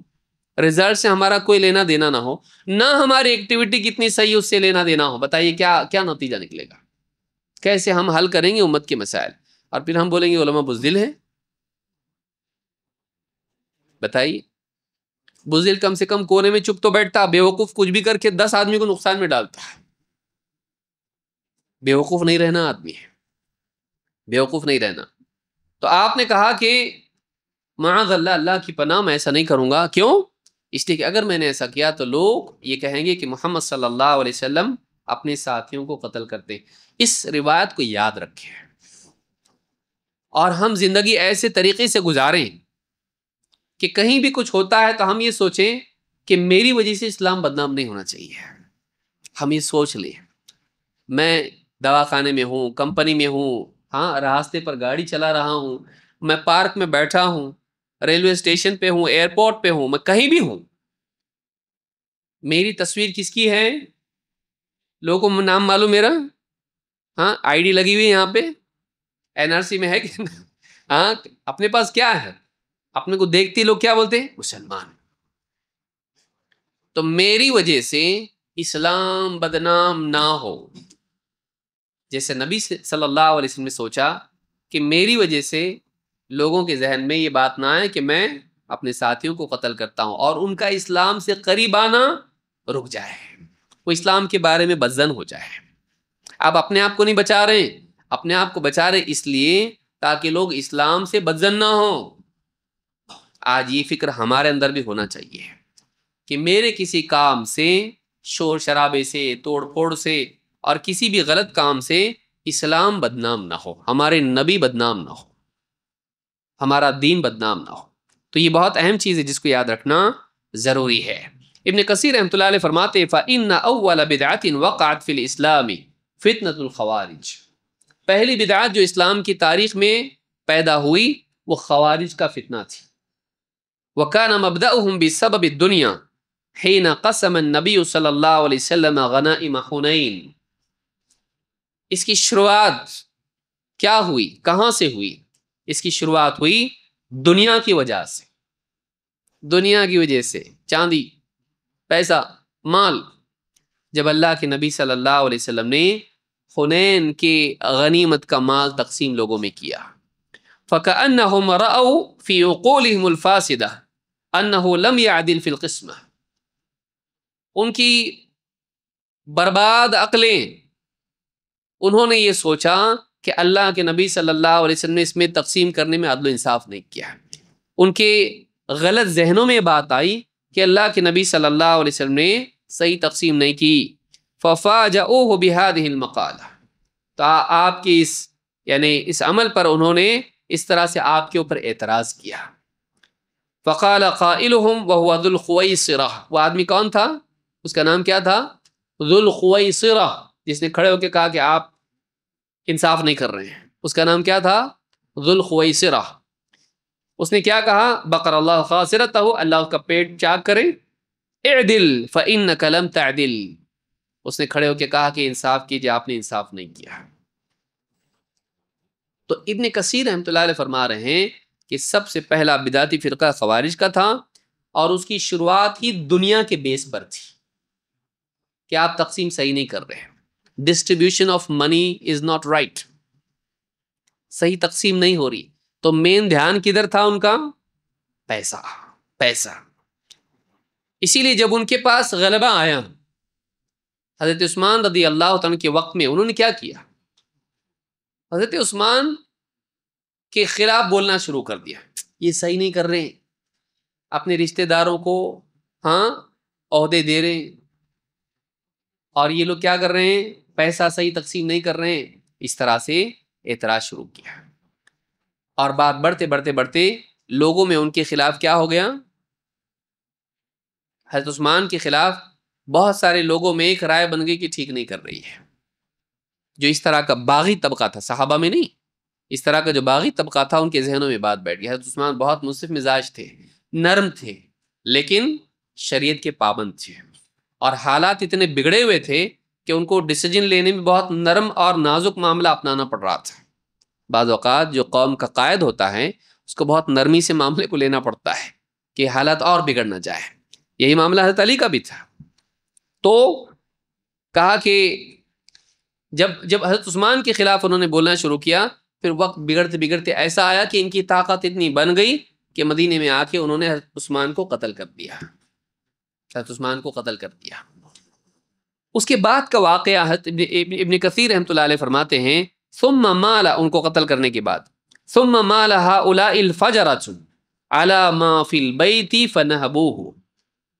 A: رزلٹ سے ہمارا کوئی لینا دینا نہ ہو، نہ ہماری ایکٹیویٹی کتنی صحیح اس سے لینا دینا ہو، بتائیے کیا نتیجہ نکلے گا؟ کیسے ہم حل کریں گے امت کے مسائل؟ اور پھر ہم بولیں گے علماء بزدل ہیں؟ بتائیے، بزدل کم سے کم کونے میں چپ تو بیٹھتا، بیوقوف کچھ بھی کر کے 10 آدمی کو نقصان میں ڈالتا ہے۔ بیوقوف نہیں رہنا آدمی ہے، بیوقوف نہیں رہنا۔ تو آپ نے کہا کہ معاذ اللہ، اللہ کی پناہ، میں ایسا نہیں کروں گا۔ کیوں؟ اس لیے کہ اگر میں نے ایسا کیا تو لوگ یہ کہیں گے کہ محمد صلی اللہ علیہ وسلم اپنے ساتھیوں کو قتل کرتے ہیں۔ اس روایت کو یاد رکھیں اور ہم زندگی ایسے طریقے سے گزاریں کہ کہیں بھی کچھ ہوتا ہے تو ہم یہ سوچیں کہ میری وجہ سے اسلام بدنام نہیں ہونا چاہیے۔ ہم یہ سوچ لیں، میں دواخانے میں ہوں، کمپنی میں ہوں، ہاں راستے پر گاڑی چلا رہا ہوں، میں پارک میں بیٹھا ہوں، ریلوے اسٹیشن پہ ہوں، ایئرپورٹ پہ ہوں، میں کہیں بھی ہوں، میری تصویر کس کی ہے؟ لوگوں کو نام معلوم میرا؟ ہاں آئی ڈی لگی ہوئی یہاں پہ، این آر سی میں ہے کہ ہاں اپنے پاس کیا ہے؟ اپنے کو دیکھتے لوگ کیا بولتے ہیں؟ مسلمان۔ تو میری وجہ سے اسلام بدنام نہ ہو، جیسے نبی صلی اللہ علیہ وسلم نے سوچا کہ میری وجہ سے لوگوں کے ذہن میں یہ بات نہ آئے کہ میں اپنے ساتھیوں کو قتل کرتا ہوں، اور ان کا اسلام سے قریب آنا رک جائے، وہ اسلام کے بارے میں بدظن ہو جائے۔ آپ اپنے آپ کو نہیں بچا رہے، اپنے آپ کو بچا رہے اس لیے تاکہ لوگ اسلام سے بدظن نہ ہوں۔ آج یہ فکر ہمارے اندر بھی ہونا چاہیے کہ میرے کسی کام سے، شور شرابے سے، توڑ پھوڑ سے اور کسی بھی غلط کام سے اسلام بدنام نہ ہو، ہمارے نبی بدنام نہ ہو، ہمارا دین بدنام نہ ہو۔ تو یہ بہت اہم چیز ہے جس کو یاد رکھنا ضروری ہے۔ ابن کثیر رحمۃ اللہ علیہ فرماتے فَإِنَّ أَوَّلَ بِدْعَةٍ وَقَعَتْ فِي الْإِسْلَامِ فِتْنَةُ الْخَوَارِجِ، پہلی بدعت جو اسلام کی تاریخ میں پیدا ہوئی وہ خوارج کا فتنہ تھی۔ وَكَانَ مَبْدَأُهُمْ بِسَبَبِ الدُّنْيَا حِينَ قَسَمَ النَّبِيُّ صلی اللہ علیہ وسلم غنائم حنین۔ اس کی شروعات کیا ہوئی؟ کہاں سے ہوئی؟ اس کی شروعات ہوئی دنیا کی وجہ سے، دنیا کی وجہ سے، چاندی، پیسہ، مال۔ جب اللہ کے نبی صلی اللہ علیہ وسلم نے حنین کے غنیمت کا مال تقسیم لوگوں میں کیا، فَكَأَنَّهُمْ رَأَوْا فِي عُقُولِهِمُ الْفَاسِدَةِ أَنَّهُ لَمْ يَعْدِلْ فِي الْقِسْمَةِ، ان کی برباد عقلیں، انہوں نے یہ سوچا کہ اللہ کے نبی صلی اللہ علیہ وسلم نے اس میں تقسیم کرنے میں عدل و انصاف نہیں کیا۔ ان کے غلط ذہنوں میں بات آئی کہ اللہ کے نبی صلی اللہ علیہ وسلم نے صحیح تقسیم نہیں کی۔ فَفَاجَئُوهُ بِهَذِهِ الْمَقَالَةِ، تو آپ کی اس عمل پر انہوں نے اس طرح سے آپ کے اوپر اعتراض کیا۔ فَقَالَ قَائِلُهُمْ وَهُوَ ذُو الْخُوَيْصِرَةِ، وہ آدمی کون تھا؟ اس کا نام کیا تھا؟ ذُو الْخُوَيْصِرَةِ، جس نے کھڑے ہو کے کہا کہ آپ انصاف نہیں کر رہے ہیں، اس کا نام کیا تھا؟ ذو الخویصرہ۔ اس نے کیا کہا؟ بقر اللہ خاصرتہ، اللہ کا پیٹ چاک کرے، اعدل فإنک لم تعدل، اس نے کھڑے ہو کے کہا کہ انصاف کیجئے، آپ نے انصاف نہیں کیا۔ تو ابن کثیر رحمۃ اللہ علیہ فرما رہے ہیں کہ سب سے پہلا بدعتی فرقہ خوارج کا تھا، اور اس کی شروعات ہی دنیا کے بیس پر تھی کہ آپ تقسیم صحیح نہیں کر رہے، distribution of money is not right, صحیح تقسیم نہیں ہو رہی۔ تو مین دھیان کدھر تھا ان کا؟ پیسہ، پیسہ۔ اسی لیے جب ان کے پاس غلبہ آیا حضرت عثمان رضی اللہ عنہ کے وقت میں، انہوں نے کیا کیا؟ حضرت عثمان کے خلاف بولنا شروع کر دیا، یہ صحیح نہیں کر رہے ہیں، اپنے رشتہ داروں کو عہدے دے رہے ہیں، اور یہ لوگ کیا کر رہے ہیں؟ پیسہ صحیح تقسیم نہیں کر رہے ہیں۔ اس طرح سے اعتراض شروع کیا، اور بات بڑھتے بڑھتے بڑھتے لوگوں میں ان کے خلاف کیا ہو گیا؟ حضرت عثمان کے خلاف بہت سارے لوگوں میں ایک رائے بن گئی کہ ٹھیک نہیں کر رہی ہے۔ جو اس طرح کا باغی طبقہ تھا، صحابہ میں نہیں، اس طرح کا جو باغی طبقہ تھا، ان کے ذہنوں میں بات بیٹھ گئی۔ حضرت عثمان بہت منصف مزاج تھے، نرم تھے، لیکن شریعت کے پابند تھے، اور حالات اتنے بگڑے ہوئے تھے کہ ان کو ڈیسیجن لینے میں بہت نرم اور نازک معاملہ اپنانا پڑ رہا تھا۔ بعض اوقات جو قوم کا قائد ہوتا ہے اس کو بہت نرمی سے معاملے کو لینا پڑتا ہے کہ حالات اور بگڑ نہ جائے. یہی معاملہ حضرت علی کا بھی تھا. تو کہا کہ جب حضرت عثمان کے خلاف انہوں نے بولنا شروع کیا، پھر وقت بگڑتے بگڑتے ایسا آیا کہ ان کی طاقت اتنی بن گئی کہ مدینے میں آ کے انہوں نے حضرت عثمان کو قتل کر دیا. حضرت عثمان کو قتل کر دیا. اس کے بعد کا واقعہ ابن کثیر رحمۃ اللہ علیہ فرماتے ہیں ثم مال، ان کو قتل کرنے کے بعد، ثم مال هؤلاء الفجرة على ما في البيت فنهبوه،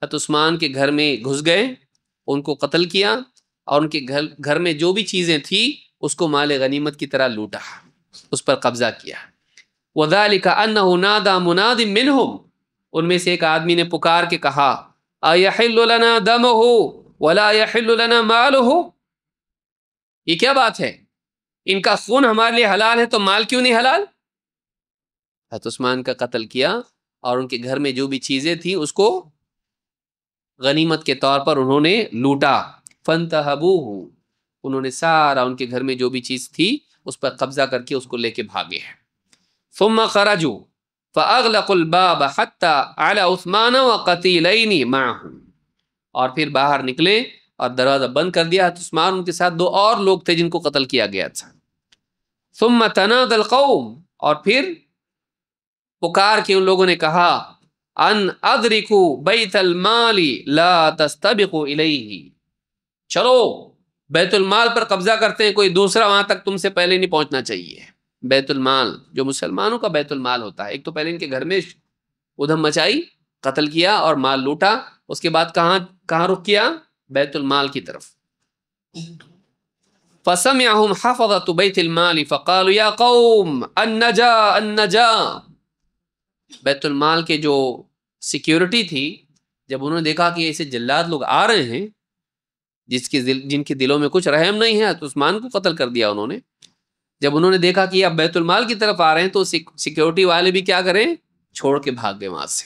A: حضرت عثمان کے گھر میں گھس گئے، ان کو قتل کیا، اور ان کے گھر میں جو بھی چیزیں تھی اس کو مال غنیمت کی طرح لوٹا، اس پر قبضہ کیا. وذلك انه نادى مناد منهم، ان میں سے ایک آدمی نے پکار کے کہا ايحل لنا دمه ولا يحل لنا ماله، یہ کیا بات ہے، ان کا خون ہمارے لیے حلال ہے تو مال کیوں نہیں حلال؟ حضرت عثمان کا قتل کیا اور ان کے گھر میں جو بھی چیزیں تھیں اس کو غنیمت کے طور پر انہوں نے لوٹا. فانتهبوه، انہوں نے سارا ان کے گھر میں جو بھی چیز تھی اس پر قبضہ کر کے اس کو لے کے بھاگے. ثم خرجوا فاغلقوا الباب حتى على عثمان وقتيلين معه، اور پھر باہر نکلے اور دروازہ بند کر دیا. حضرت عثمان ان کے ساتھ دو اور لوگ تھے جن کو قتل کیا گیا تھا. ثم تنادى القوم، اور پھر پکار کے ان لوگوں نے کہا ان ادرکوا بیت المال لا تستبقوا الیہ، چلو بیت المال پر قبضہ کرتے ہیں، کوئی دوسرا وہاں تک تم سے پہلے نہیں پہنچنا چاہیے. بیت المال جو مسلمانوں کا بیت المال ہوتا ہے، ایک تو پہلے ان کے گھر میں ادھم مچائی، قتل کیا اور مال لوٹا، اس کے بعد کہاں رخ کیا؟ بیت المال کی طرف. فسمعهم حفظة بیت المال فقالوا یا قوم النجا النجا، بیت المال کے جو سیکیورٹی تھی، جب انہوں نے دیکھا کہ ایسے جلاد لوگ آ رہے ہیں جن کے دلوں میں کچھ رحم نہیں ہے، تو عثمان کو قتل کر دیا انہوں نے. جب انہوں نے دیکھا کہ اب بیت المال کی طرف آ رہے ہیں تو سیکیورٹی والے بھی کیا کریں، چھوڑ کے بھاگ گئے وہاں سے،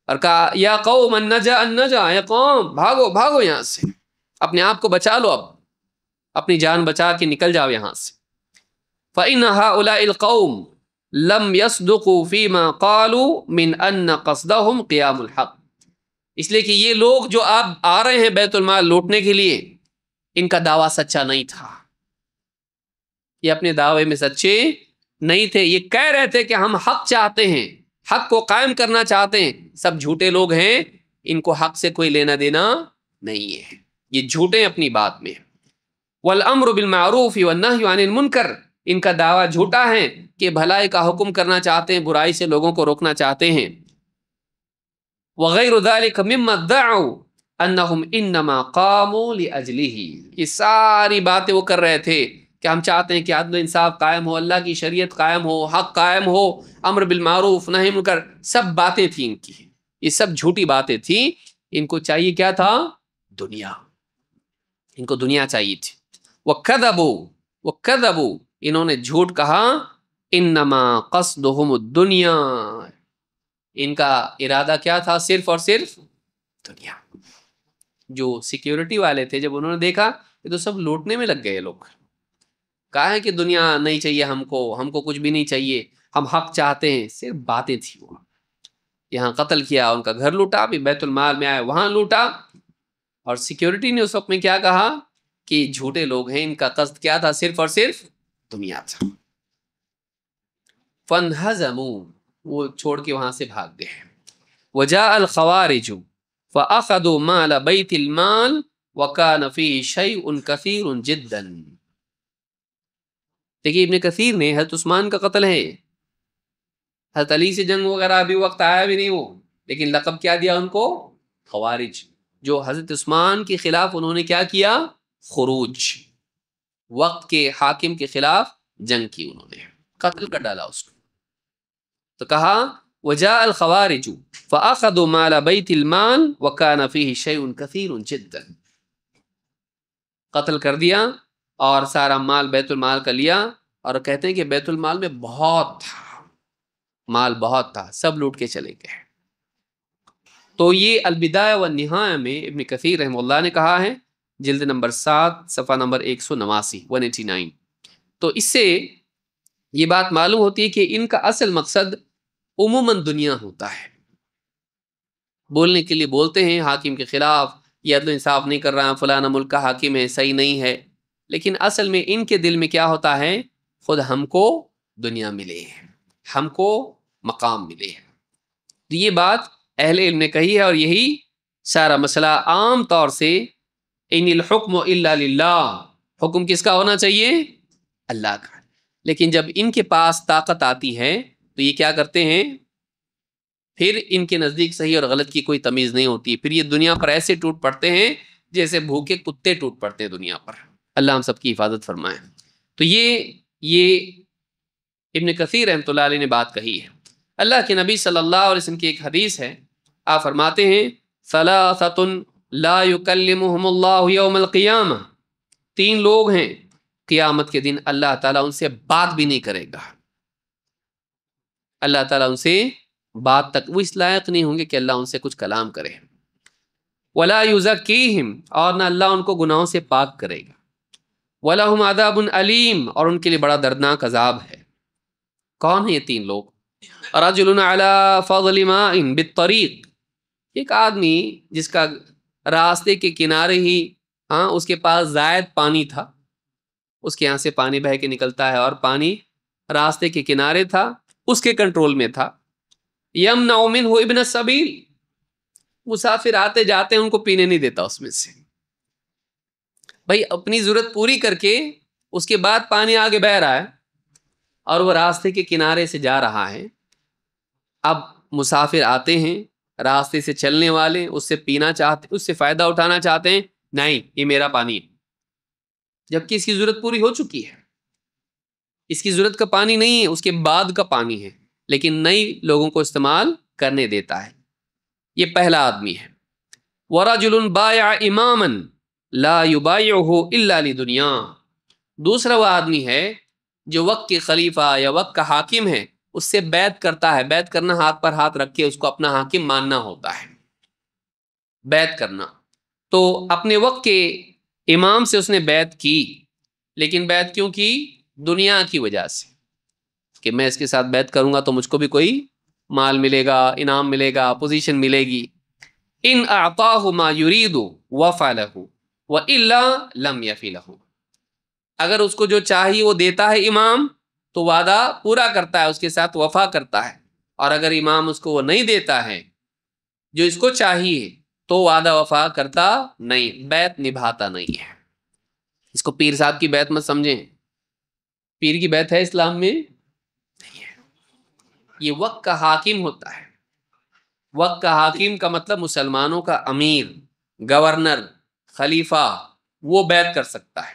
A: اور کہا یا قوم النجا النجا، یا قوم بھاگو بھاگو یہاں سے، اپنے آپ کو بچا لو، اب اپنی جان بچا کے نکل جاؤ یہاں سے. فإن هؤلاء القوم لم يصدقوا فيما قالوا من ان قصدهم قیام الحق، اس لیے کہ یہ لوگ جو آپ آ رہے ہیں بیت المال لوٹنے کے لیے، ان کا دعویٰ سچا نہیں تھا، یہ اپنے دعوے میں سچے نہیں تھے. یہ کہہ رہے تھے کہ ہم حق چاہتے ہیں، حق کو قائم کرنا چاہتے ہیں. سب جھوٹے لوگ ہیں، ان کو حق سے کوئی لینا دینا نہیں ہے، یہ جھوٹے اپنی بات میں. والامر بالمعروف والنہی عن المنکر، ان کا دعویٰ جھوٹا ہے کہ بھلائی کا حکم کرنا چاہتے ہیں، برائی سے لوگوں کو روکنا چاہتے ہیں. وغیر ذلك مما ادعوا انہم انما قاموا لاجلہ، یہ ساری باتیں وہ کر رہے تھے کہ ہم چاہتے ہیں کہ عدل و انصاف قائم ہو، اللہ کی شریعت قائم ہو، حق قائم ہو، امر بالمعروف نہی منکر، سب باتیں تھیں ان کی، یہ سب جھوٹی باتیں تھیں. ان کو چاہیے کیا تھا؟ دنیا، ان کو دنیا چاہیے تھی. وَكَذَبُوا، انہوں نے جھوٹ کہا. انما قصدهم الدنیا، ان کا ارادہ کیا تھا؟ صرف اور صرف دنیا. جو سیکیورٹی والے تھے جب انہوں نے دیکھا یہ تو سب لوٹنے میں لگ گئے لوگ، کہا ہے کہ دنیا نہیں چاہیے ہم کو کچھ بھی نہیں چاہیے، ہم حق چاہتے ہیں، صرف باتیں تھی. وہ یہاں قتل کیا، ان کا گھر لوٹا، بھی بیت المال میں آئے وہاں لوٹا. اور سیکیورٹی نے اس وقت میں کیا کہا کہ جھوٹے لوگ ہیں، ان کا قصد کیا تھا؟ صرف اور صرف دنیا تھا. فانہزموا، وہ چھوڑ کے وہاں سے بھاگ گئے. وجاء الخوارج فاخذوا مال بیت المال وكان فيه شيء كثير جدا. دیکھیے ابن کثیر نے حضرت عثمان کا قتل ہے، حضرت علی سے جنگ وغیرہ ابھی وقت آیا بھی نہیں وہ، لیکن لقب کیا دیا ان کو؟ خوارج. جو حضرت عثمان کے خلاف انہوں نے کیا کیا؟ خروج، وقت کے حاکم کے خلاف جنگ کی، انہوں نے قتل کر ڈالا اس کو. تو کہا وجاء الخوارج فاخذوا مال بیت المال وكان فيه شيء كثير جدا، قتل کر دیا اور سارا مال بیت المال کا لیا، اور کہتے ہیں کہ بیت المال میں بہت تھا، مال بہت تھا، سب لوٹ کے چلے گئے. تو یہ البدایہ والنہایہ میں ابن کثیر رحمہ اللہ نے کہا ہے، جلد نمبر 7 صفحہ نمبر 189. تو اس سے یہ بات معلوم ہوتی ہے کہ ان کا اصل مقصد عموماً دنیا ہوتا ہے. بولنے کے لیے بولتے ہیں حاکم کے خلاف، یہ عدل انصاف نہیں کر رہا، فلانا ملک کا حاکم ہے، صحیح نہیں ہے، لیکن اصل میں ان کے دل میں کیا ہوتا ہے؟ خود ہم کو دنیا ملے، ہم کو مقام ملے. تو یہ بات اہل علم نے کہی ہے، اور یہی سارا مسئلہ عام طور سے ان الحکم الا للہ، حکم کس کا ہونا چاہیے؟ اللہ کا. لیکن جب ان کے پاس طاقت آتی ہے تو یہ کیا کرتے ہیں؟ پھر ان کے نزدیک صحیح اور غلط کی کوئی تمیز نہیں ہوتی، پھر یہ دنیا پر ایسے ٹوٹ پڑتے ہیں جیسے بھوکے کتے ٹوٹ پڑتے ہیں دنیا پر. اللہ ہم سب کی حفاظت فرمائے. تو یہ ابن کثیر رحمۃ اللہ علیہ نے بات کہی ہے. اللہ کے نبی صلی اللہ علیہ وسلم کی ایک حدیث ہے، آپ فرماتے ہیں ثلاثۃ لا یکلمہم اللہ یوم القیامہ، 3 لوگ ہیں قیامت کے دن اللہ تعالیٰ ان سے بات بھی نہیں کرے گا. اللہ تعالیٰ ان سے بات تک، وہ اس لائق نہیں ہوں گے کہ اللہ ان سے کچھ کلام کرے. ولا یزکیہم، اور نہ اللہ ان کو گناہوں سے پاک کرے گا. ولہم عذاب علیم، اور ان کے لیے بڑا دردناک عذاب ہے. کون ہیں یہ 3 لوگ؟ رجل علی فضل ماء بالطریق، ایک آدمی جس کا راستے کے کنارے ہی اس کے پاس زائد پانی تھا، اس کے یہاں سے پانی بہہ کے نکلتا ہے اور پانی راستے کے کنارے تھا، اس کے کنٹرول میں تھا. یمنع منہ ابن السبیل، مسافر آتے جاتے ہیں ان کو پینے نہیں دیتا اس میں سے. بھائی اپنی ضرورت پوری کر کے اس کے بعد پانی آگے بہہ رہا ہے اور وہ راستے کے کنارے سے جا رہا ہے. اب مسافر آتے ہیں، راستے سے چلنے والے اس سے پینا چاہتے، اس سے فائدہ اٹھانا چاہتے ہیں، نہیں یہ میرا پانی ہے، جبکہ اس کی ضرورت پوری ہو چکی ہے. اس کی ضرورت کا پانی نہیں ہے، اس کے بعد کا پانی ہے، لیکن نئی لوگوں کو استعمال کرنے دیتا ہے. یہ پہلا آدمی ہے. وَرَجُلٌ بَایَعَ إِمَامًا لَا يُبَایِعُهُ إِلَّا لِدُنْيَا، دوسرا وہ آدمی ہے جو وقت کے خلیفہ یا وقت کا حاکم ہے، اس سے بیعت کرتا ہے. بیعت کرنا ہاتھ پر ہاتھ رکھ کے اس کو اپنا حاکم ماننا ہوتا ہے، بیعت کرنا. تو اپنے وقت کے امام سے اس نے بیعت کی، لیکن بیعت کیوں کی؟ دنیا کی وجہ سے، کہ میں اس کے ساتھ بیعت کروں گا تو مجھ کو بھی کوئی مال ملے گا، انعام ملے گا، پوزیشن ملے گی. ان اعطاہ ما یرید وفى له والا لم یفی له، اگر اس کو جو چاہیے وہ دیتا ہے امام تو وعدہ پورا کرتا ہے، اس کے ساتھ وفا کرتا ہے. اور اگر امام اس کو وہ نہیں دیتا ہے جو اس کو چاہیے تو وعدہ وفا کرتا نہیں، بیعت نبھاتا نہیں ہے. اس کو پیر صاحب کی بیعت مت سمجھیں، پیر کی بیعت ہے اسلام میں نہیں ہے. یہ وقت کا حاکم ہوتا ہے. وقت کا حاکم کا مطلب مسلمانوں کا امیر، گورنر، خلیفہ، وہ بیعت کر سکتا ہے.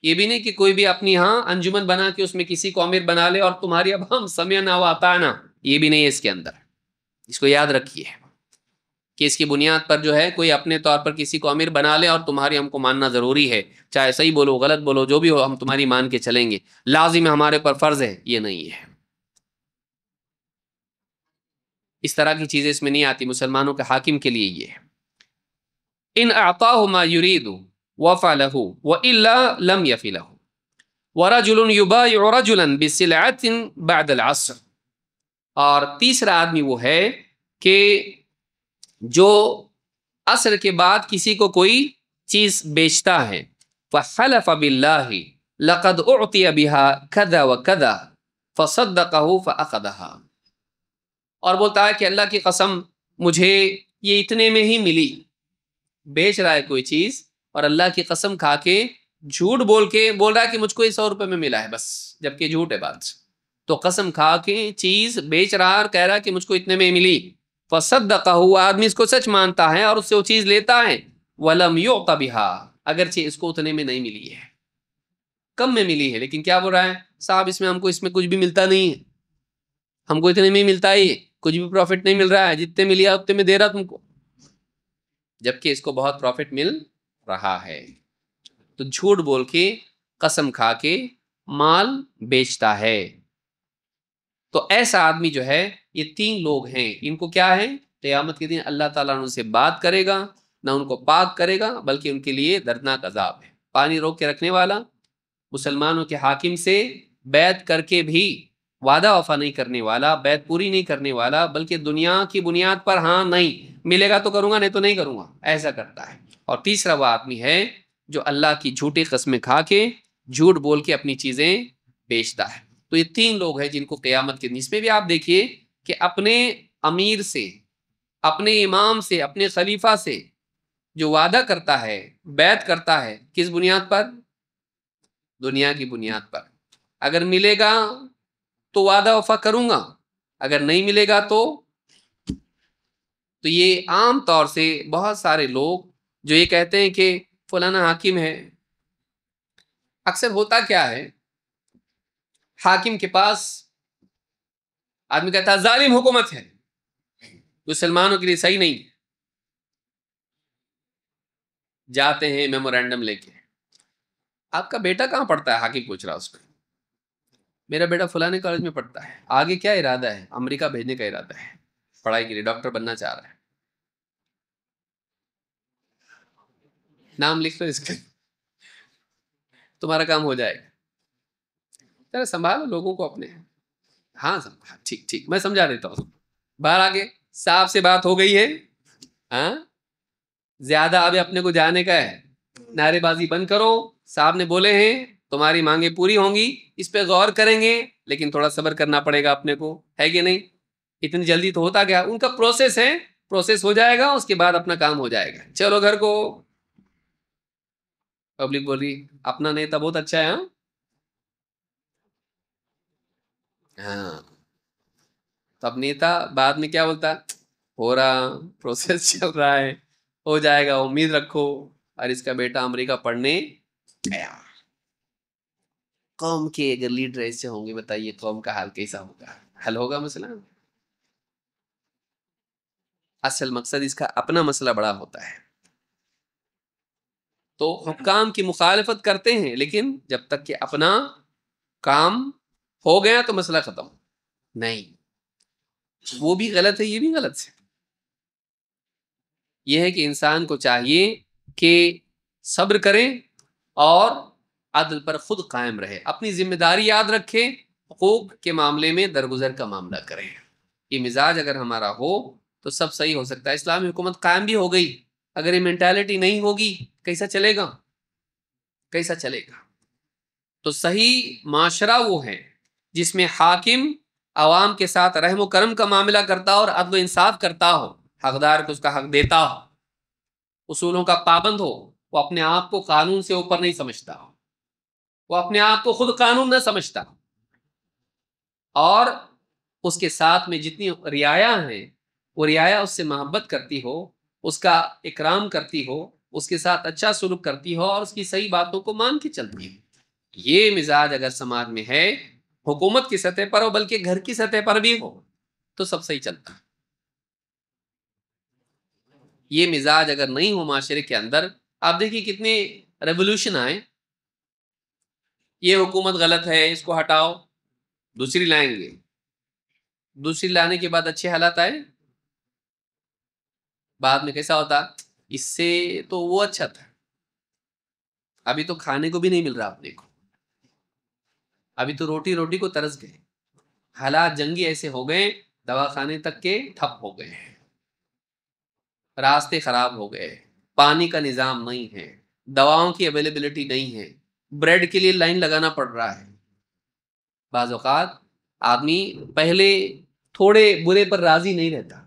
A: یہ بھی نہیں کہ کوئی بھی اپنی انجمن بنا کے اس میں کسی کو امیر بنا لے اور تمہاری اب ہم سمعنا و اطعنا، یہ بھی نہیں ہے اس کے اندر. اس کو یاد رکھیے کہ اس کی بنیاد پر جو ہے کوئی اپنے طور پر کسی کو امیر بنا لے اور تمہاری ہم کو ماننا ضروری ہے، چاہے صحیح بولو غلط بولو جو بھی ہو ہم تمہاری مان کے چلیں گے، لازم ہے ہمارے پر فرض ہے، یہ نہیں ہے. اس طرح کی چیزیں اس میں نہیں آتی. مسلمانوں کے حاکم کے لیے یہ ہے. ان اعطاہ ما یرید وفى له والا لم یفی له ورجل یبایع رجلا بسلعۃ بعد العصر، اور تیسرا آدمی وہ ہے کہ جو عصر کے بعد کسی کو کوئی چیز بیچتا ہے، فحلف باللہ لقد اعطی بها كذا وكذا فصدقه فاخذها، اور بولتا ہے کہ اللہ کی قسم مجھے یہ اتنے میں ہی ملی. بیچ رہا ہے کوئی چیز اور اللہ کی قسم کھا کے جھوٹ بول رہا ہے کہ مجھ کو یہ 100 روپے میں ملا ہے بس، جبکہ جھوٹ ہے بات. تو قسم کھا کے چیز بیچ رہا اور کہہ رہا کہ مجھ کو اتنے میں ملی. فصدقہ، آدمی اس کو سچ مانتا ہے اور اس سے وہ چیز لیتا ہے. ولم یعط بها، اگرچہ اس کو اتنے میں نہیں ملی ہے، کم میں ملی ہے، لیکن کیا بول رہا ہے؟ صاحب اس میں ہم کو اس میں کچھ بھی ملتا نہیں ہے، ہم کو اتنے میں ملتا ہی، کچھ بھی پروفٹ نہیں مل رہا ہے، جتنے میں لیا اتنے میں دے رہا تم کو، جبکہ اس کو بہت پروفٹ مل رہا ہے. تو جھوٹ بول کے قسم کھا کے مال بیچتا ہے. تو ایسا آدمی جو ہے، یہ 3 لوگ ہیں، ان کو کیا ہے؟ قیامت کے دن اللہ تعالیٰ ان سے بات کرے گا، نہ ان کو پاک کرے گا بلکہ ان کے لیے دردناک عذاب ہے. پانی روک کے رکھنے والا، مسلمانوں کے حاکم سے بیعت کر کے بھی وعدہ وفا نہیں کرنے والا، بیعت پوری نہیں کرنے والا، بلکہ دنیا کی بنیاد پر ہاں نہیں ملے گا تو کروں گا نہیں تو نہیں کروں گا ایسا کرتا ہے۔ اور تیسرا وہ آدمی ہے جو اللہ کی جھوٹی قسمیں کھا کے جھوٹ بول کے اپنی چیزیں بیچتا ہے۔ تو یہ تین لوگ ہیں جن کو قیامت کے دن، اس میں بھی آپ دیکھیے کہ اپنے امیر سے، اپنے امام سے، اپنے خلیفہ سے جو وعدہ کرتا ہے، بیعت کرتا ہے، کس بنیاد پر؟ دنیا کی بنیاد پر۔ اگر ملے گا تو وعدہ وفا کروں گا، اگر نہیں ملے گا تو یہ عام طور سے بہت سارے لوگ جو یہ کہتے ہیں کہ فلانا حاکم ہے، اکثر ہوتا کیا ہے، حاکم کے پاس آدمی کہتا ہے ظالم حکومت ہے، مسلمانوں کے لیے صحیح نہیں، جاتے ہیں میمورینڈم لے کے، آپ کا بیٹا کہاں پڑھتا ہے؟ حاکم پوچھ رہا اس کو، میرا بیٹا فلانے کالج میں پڑھتا ہے، آگے کیا ارادہ ہے؟ امریکہ بھیجنے کا ارادہ ہے پڑھائی کے لیے، ڈاکٹر بننا چاہ رہا ہے، نام لکھ لو اس کا، تمہارا کام ہو جائے گا۔ ذرا سنبھالو لوگوں کو اپنے، ہاں ٹھیک ٹھیک میں سمجھا دیتا ہوں، باہر آگے صاحب سے بات ہو گئی ہے، ہاں زیادہ ابھی اپنے کو جانے کا ہے، نعرے بازی بند کرو، صاحب نے بولے ہیں تمہاری مانگیں پوری ہوں گی، اس پہ غور کریں گے، لیکن تھوڑا صبر کرنا پڑے گا اپنے کو، ہے کہ نہیں؟ اتنی جلدی تو ہوتا گیا، ان کا پروسیس ہے، پروسیس ہو جائے گا، اس کے بعد اپنا کام ہو جائے گا، چلو گھر کو۔ پبلک بول رہی اپنا نیتا بہت اچھا ہے، ہاں تب نیتا بعد میں کیا بولتا؟ ہو رہا، پروسیس چل رہا ہے، ہو جائے گا، امید رکھو، اور اس کا بیٹا امریکہ پڑھنے گیا۔ قوم کے اگر لیڈر ایسے ہوں گے، بتائیے قوم کا حال کیسا ہوگا؟ حل ہوگا مسئلہ؟ اصل مقصد اس کا اپنا مسئلہ بڑا ہوتا ہے، تو حکام کی مخالفت کرتے ہیں، لیکن جب تک کہ اپنا کام ہو گیا تو مسئلہ ختم نہیں، وہ بھی غلط ہے، یہ بھی غلط ہے۔ یہ ہے کہ انسان کو چاہیے کہ صبر کرے اور عدل پر خود قائم رہے، اپنی ذمہ داری یاد رکھے، حقوق کے معاملے میں درگزر کا معاملہ کرے۔ یہ مزاج اگر ہمارا ہو تو سب صحیح ہو سکتا ہے، اسلامی حکومت قائم بھی ہو گئی، اگر یہ مینٹالٹی نہیں ہوگی کیسا چلے گا؟ کیسا چلے گا؟ تو صحیح معاشرہ وہ ہے جس میں حاکم عوام کے ساتھ رحم و کرم کا معاملہ کرتا ہو اور عدل و انصاف کرتا ہو، حقدار کو اس کا حق دیتا ہو، اصولوں کا پابند ہو، وہ اپنے آپ کو قانون سے اوپر نہیں سمجھتا، وہ اپنے آپ کو خود قانون نہ سمجھتا، اور اس کے ساتھ میں جتنی رعایا ہیں وہ رعایا اس سے محبت کرتی ہو، اس کا اکرام کرتی ہو، اس کے ساتھ اچھا سلوک کرتی ہو، اور اس کی صحیح باتوں کو مان کے چلتی ہو۔ یہ مزاج اگر سماج میں ہے، حکومت کی سطح پر ہو بلکہ گھر کی سطح پر بھی ہو، تو سب صحیح چلتا۔ یہ مزاج اگر نہیں ہو معاشرے کے اندر، آپ دیکھیے کتنے ریولوشن آئے، یہ حکومت غلط ہے اس کو ہٹاؤ، دوسری لائیں گے، دوسری لانے کے بعد اچھے حالات آئے، بعد میں کیسا ہوتا؟ اس سے تو وہ اچھا تھا، ابھی تو کھانے کو بھی نہیں مل رہا اپنے کو، ابھی تو روٹی روٹی کو ترس گئے، حالات جنگی ایسے ہو گئے، دواخانے تک کے ٹھپ ہو گئے، راستے خراب ہو گئے، پانی کا نظام نہیں ہے، دواؤں کی اویلیبلٹی نہیں ہے، بریڈ کے لیے لائن لگانا پڑ رہا ہے۔ بعض اوقات آدمی پہلے تھوڑے برے پر راضی نہیں رہتا،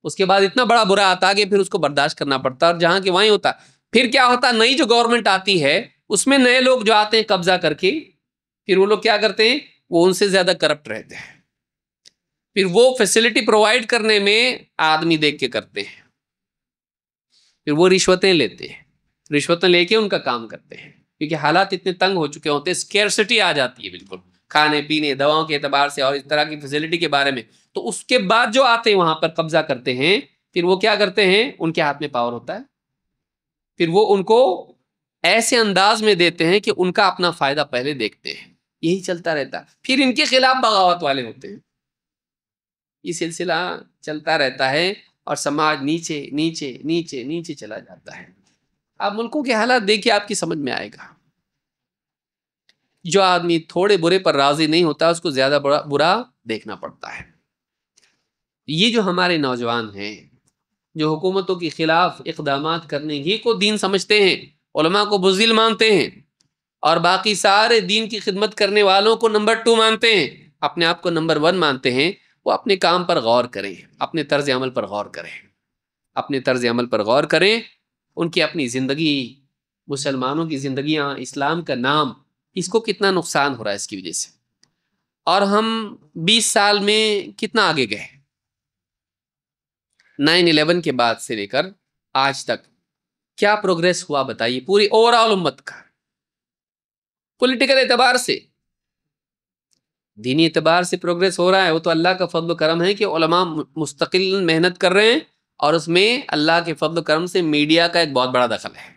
A: اس کے بعد اتنا بڑا برا آتا کہ پھر اس کو برداشت کرنا پڑتا، اور جہاں کہ وہیں ہوتا، پھر کیا ہوتا؟ نئی جو گورنمنٹ آتی ہے اس میں نئے لوگ جو آتے ہیں قبضہ کر کے، پھر وہ لوگ کیا کرتے ہیں؟ وہ ان سے زیادہ کرپٹ رہتے ہیں، پھر وہ فیسلٹی پرووائڈ کرنے میں آدمی دیکھ کے کرتے ہیں، پھر وہ رشوتیں لیتے ہیں، رشوتیں لے کے ان کا کام کرتے ہیں، کیونکہ حالات اتنے تنگ ہو چکے ہوتے ہیں، اسکیرسٹی آ جاتی ہے بالکل، کھانے پینے دواؤں کے اعتبار سے اور اس طرح کی فیسلٹی کے بارے میں، تو اس کے بعد جو آتے ہیں وہاں پر قبضہ کرتے ہیں، پھر وہ کیا کرتے ہیں؟ ان کے ہاتھ میں پاور ہوتا ہے، پھر وہ ان کو ایسے انداز میں دیتے ہیں کہ ان کا اپنا فائدہ پہلے دیکھتے ہیں، یہی چلتا رہتا، پھر ان کے خلاف بغاوت والے ہوتے ہیں، یہ سلسلہ چلتا رہتا ہے، اور سماج نیچے نیچے نیچے نیچے چلا جاتا ہے۔ آپ ملکوں کے حالات دیکھیے، آپ کی سمجھ میں آئے گا۔ جو آدمی تھوڑے برے پر راضی نہیں ہوتا اس کو زیادہ برا دیکھنا پڑتا ہے. یہ جو ہمارے نوجوان ہیں جو حکومتوں کے خلاف اقدامات کرنے ہی کو دین سمجھتے ہیں، علماء کو بزدل مانتے ہیں اور باقی سارے دین کی خدمت کرنے والوں کو نمبر 2 مانتے ہیں، اپنے آپ کو نمبر 1 مانتے ہیں، وہ اپنے کام پر غور کریں، اپنے طرز عمل پر غور کریں، اپنے طرز عمل پر غور کریں. ان کی اپنی زندگی، مسلمانوں کی زندگیاں، اسلام کا نام، اس کو کتنا نقصان ہو رہا ہے اس کی وجہ سے. اور ہم 20 سال میں کتنا آگے گئے. 9/11 کے بعد سے لے کر آج تک کیا پروگریس ہوا بتائیے پوری اوور آل امت کا. پولیٹیکل اعتبار سے، دینی اعتبار سے پروگریس ہو رہا ہے، وہ تو اللہ کا فضل و کرم ہے کہ علماء مستقل محنت کر رہے ہیں، اور اس میں اللہ کے فضل و کرم سے میڈیا کا ایک بہت بڑا دخل ہے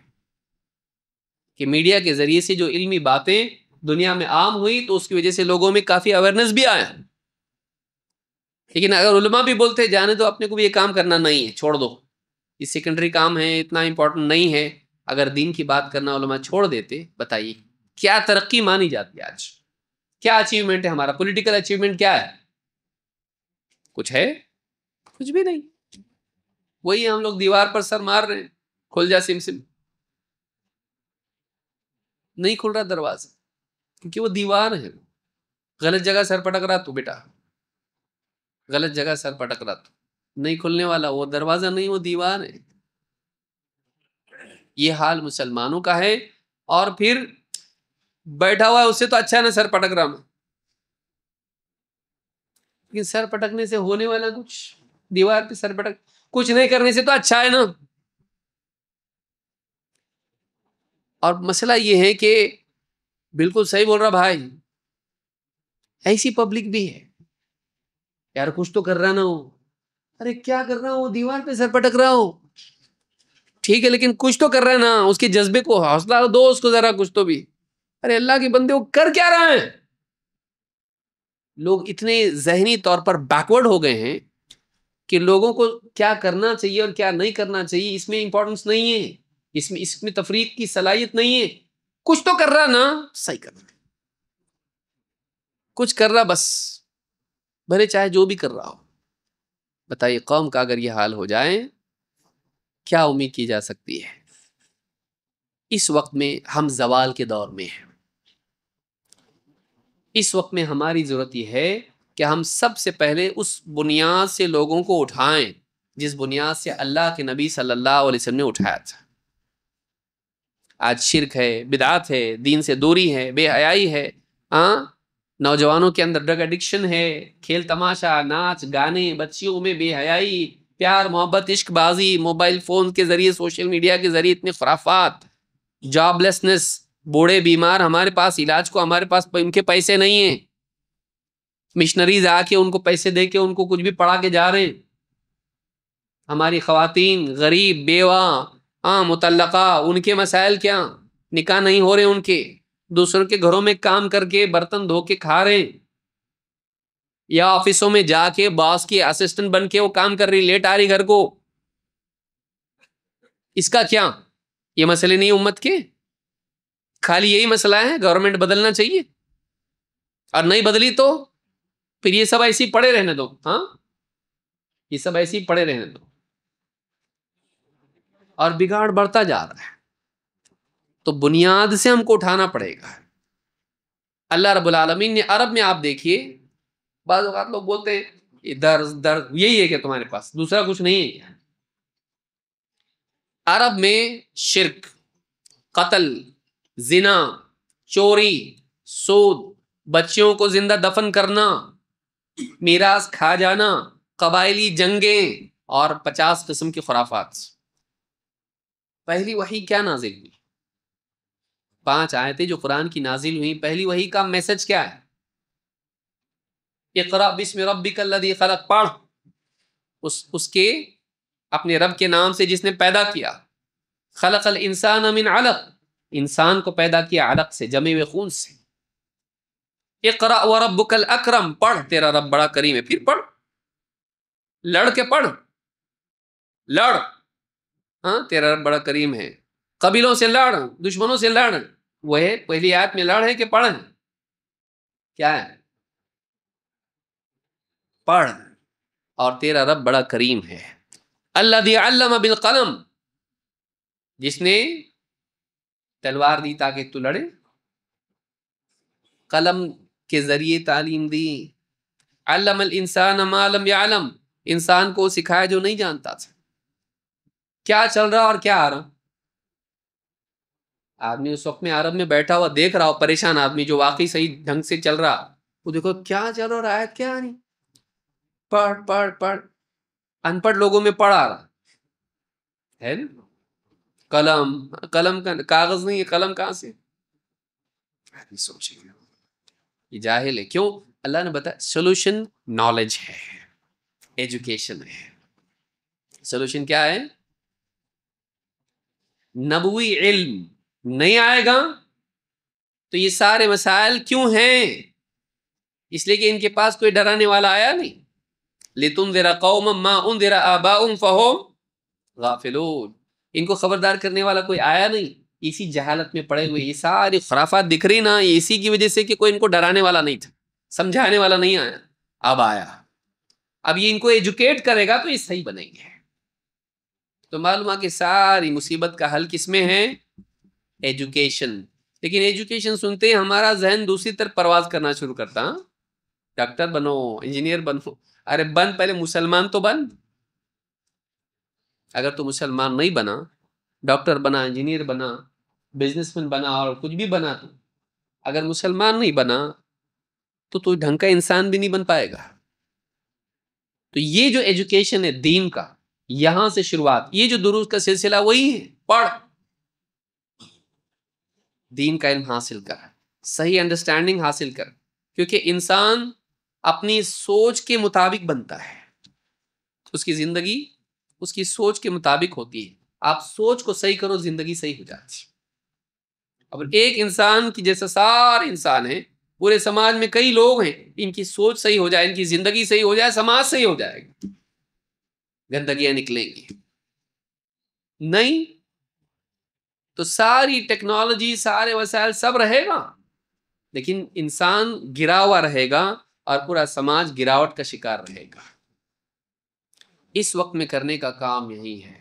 A: کہ میڈیا کے ذریعے سے جو علمی باتیں دنیا میں عام ہوئی تو اس کی وجہ سے لوگوں میں کافی اویئرنیس بھی آیا. لیکن اگر علماء بھی بولتے جانے تو اپنے کو بھی یہ کام کرنا نہیں ہے، چھوڑ دو، یہ سیکنڈری کام ہے، اتنا امپورٹنٹ نہیں ہے، اگر دین کی بات کرنا علماء چھوڑ دیتے، بتائیے کیا ترقی مانی جاتی ہے آج؟ کیا اچیومنٹ ہے ہمارا؟ پولیٹیکل اچیومنٹ کیا ہے؟ کچھ ہے؟ کچھ بھی نہیں. وہی ہم لوگ دیوار پر سر مار رہے ہیں، کھل جا سم سم، نہیں کھل رہا دروازہ کیونکہ وہ دیوار ہے. غلط جگہ سر پٹک رہا تو بیٹا، غلط جگہ سر پٹک رہا تو نہیں کھلنے والا، وہ دروازہ نہیں، وہ دیوار ہے. یہ حال مسلمانوں کا ہے. اور پھر بیٹھا ہوا ہے اس سے تو اچھا ہے نا سر پٹک رہا میں، لیکن سر پٹکنے سے ہونے والا کچھ، دیوار پہ سر پٹک، کچھ نہیں کرنے سے تو اچھا ہے نا. اور مسئلہ یہ ہے کہ بالکل صحیح بول رہا بھائی، ایسی پبلک بھی ہے یار، کچھ تو کر رہا نا ہو. ارے کیا کر رہا ہوں؟ دیوار پہ سر پٹک رہا ہو، ٹھیک ہے، لیکن کچھ تو کر رہا ہے نا، اس کے جذبے کو حوصلہ دو، اس کو ذرا کچھ تو بھی. ارے اللہ کے بندے، وہ کر کیا رہا ہے؟ لوگ اتنے ذہنی طور پر بیکورڈ ہو گئے ہیں کہ لوگوں کو کیا کرنا چاہیے اور کیا نہیں کرنا چاہیے اس میں امپورٹنس نہیں ہے، اس میں تفریق کی صلاحیت نہیں ہے. کچھ تو کر رہا نا، صحیح کر رہا، کچھ کر رہا بس، بھلے چاہے جو بھی کر رہا ہو. بتائیے قوم کا اگر یہ حال ہو جائے کیا امید کی جا سکتی ہے؟ اس وقت میں ہم زوال کے دور میں ہیں. اس وقت میں ہماری ضرورت یہ ہے کہ ہم سب سے پہلے اس بنیاد سے لوگوں کو اٹھائیں جس بنیاد سے اللہ کے نبی صلی اللہ علیہ وسلم نے اٹھایا تھا. آج شرک ہے، بدعت ہے، دین سے دوری ہے، بے حیائی ہے، نوجوانوں کے اندر ڈرگ ایڈکشن ہے، کھیل تماشا، ناچ گانے، بچیوں میں بے حیائی، پیار محبت، عشق بازی، موبائل فون کے ذریعے، سوشل میڈیا کے ذریعے اتنے خرافات، جاب لیسنس، بوڑھے بیمار، ہمارے پاس علاج کو، ہمارے پاس ان کے پیسے نہیں ہیں، مشنریز آ کے ان کو پیسے دے کے ان کو کچھ بھی پڑھا کے جا رہے ہیں. ہماری خواتین غریب، بیوہ، مطلقہ، ان کے مسائل کیا؟ نکاح نہیں ہو رہے ان کے، دوسروں کے گھروں میں کام کر کے برتن دھو کے کھا رہے ہیں، یا آفسوں میں جا کے باس کی اسسٹنٹ بن کے وہ کام کر رہی، لیٹ آ رہی گھر کو. اس کا کیا؟ یہ مسئلے نہیں امت کے؟ خالی یہی مسئلہ ہے گورنمنٹ بدلنا چاہیے، اور نہیں بدلی تو پھر یہ سب ایسے ہی پڑے رہنے دو. یہ سب ایسے ہی پڑے رہنے دو، اور بگاڑ بڑھتا جا رہا ہے. تو بنیاد سے ہم کو اٹھانا پڑے گا. اللہ رب العالمین نے عرب میں، آپ دیکھیے بعض اوقات لوگ بولتے ہیں یہ درد یہی ہے کہ تمہارے پاس دوسرا کچھ نہیں ہے کیا؟ عرب میں شرک، قتل، زنا، چوری، سود، بچیوں کو زندہ دفن کرنا، میراث کھا جانا، قبائلی جنگیں، اور 50 قسم کی خرافات. پہلی وحی کیا نازل ہوئی؟ 5 آیتیں جو قرآن کی نازل ہوئی، پہلی وحی کا میسج کیا ہے؟ اقرأ بسم ربک الذی خلق، پڑھ اس کے اپنے رب کے نام سے جس نے پیدا کیا. خلق الانسان من علق، انسان کو پیدا کیا علق سے، جمے ہوئے خون سے. اقرأ وربک الاکرم، پڑھ تیرا رب بڑا کریم ہے. پھر پڑھ، لڑ کے پڑھ، لڑ، تیرا رب بڑا کریم ہے. قبیلوں سے لڑ، دشمنوں سے لڑ، وہ ہے پہلی آیت میں لڑ ہے کہ پڑھ ہے؟ کیا ہے؟ پڑھ. اور تیرا رب بڑا کریم ہے. الذی علم بالقلم، جس نے تلوار دی تاکہ تو لڑے، قلم کے ذریعے تعلیم دی. علم الانسان ما لم يعلم، انسان کو سکھایا جو نہیں جانتا تھا. کیا چل رہا اور کیا آ رہا. آدمی اس وقت میں عرب میں بیٹھا ہوا دیکھ رہا ہو، پریشان آدمی جو واقعی صحیح ڈھنگ سے چل رہا، وہ دیکھو کیا چل رہا ہے، آیت کیا نہیں، پڑھ پڑھ پڑھ. ان پڑھ لوگوں میں پڑھ آ رہا ہے نا. قلم، قلم کا کاغذ نہیں ہے، قلم کہاں سے؟ آدمی سوچے گا یہ جاہل ہے. کیوں؟ اللہ نے بتایا سولوشن نالج ہے، ایجوکیشن ہے. سولوشن کیا ہے؟ نبوی علم. نہیں آئے گا تو یہ سارے مسائل کیوں ہیں؟ اس لیے کہ ان کے پاس کوئی ڈرانے والا آیا نہیں. لِتُنذِرَ قَوْمًا مَّا أُنذِرَ آبَاؤُهُمْ فَهُمْ غافلون. ان کو خبردار کرنے والا کوئی آیا نہیں. اسی جہالت میں پڑے ہوئے یہ ساری خرافات دکھ رہی نا، یہ اسی کی وجہ سے کہ کوئی ان کو ڈرانے والا نہیں تھا، سمجھانے والا نہیں آیا. اب آیا، اب یہ ان کو ایجوکیٹ کرے گا تو یہ صحیح بنیں گے. تو معلوم ہے کہ ساری مصیبت کا حل کس میں ہے؟ ایجوکیشن. لیکن ایجوکیشن سنتے ہی ہمارا ذہن دوسری طرف پرواز کرنا شروع کرتا. ڈاکٹر بنو، انجینئر بنو. ارے بن، پہلے مسلمان تو بن. اگر تو مسلمان نہیں بنا، ڈاکٹر بنا، انجینئر بنا، بزنس مین بنا اور کچھ بھی بنا، تو اگر مسلمان نہیں بنا تو ڈھنگ کا انسان بھی نہیں بن پائے گا. تو یہ جو ایجوکیشن ہے دین کا، یہاں سے شروعات. یہ جو دروس کا سلسلہ وہی ہے، پڑھ، دین کا علم حاصل کر، صحیح انڈرسٹینڈنگ حاصل کر. کیونکہ انسان اپنی سوچ کے مطابق بنتا ہے، اس کی زندگی اس کی سوچ کے مطابق ہوتی ہے. آپ سوچ کو صحیح کرو، زندگی صحیح ہو جاتی ہے. اب ایک انسان کی جیسا سارے انسان ہیں، پورے سماج میں کئی لوگ ہیں، ان کی سوچ صحیح ہو جائے، ان کی زندگی صحیح ہو جائے، سماج صحیح ہو جائے گا، گندگیاں نکلیں گی. نہیں تو ساری ٹیکنالوجی، سارے وسائل سب رہے گا، لیکن انسان گرا ہوا رہے گا اور پورا سماج گراوٹ کا شکار رہے گا. اس وقت میں کرنے کا کام یہی ہے.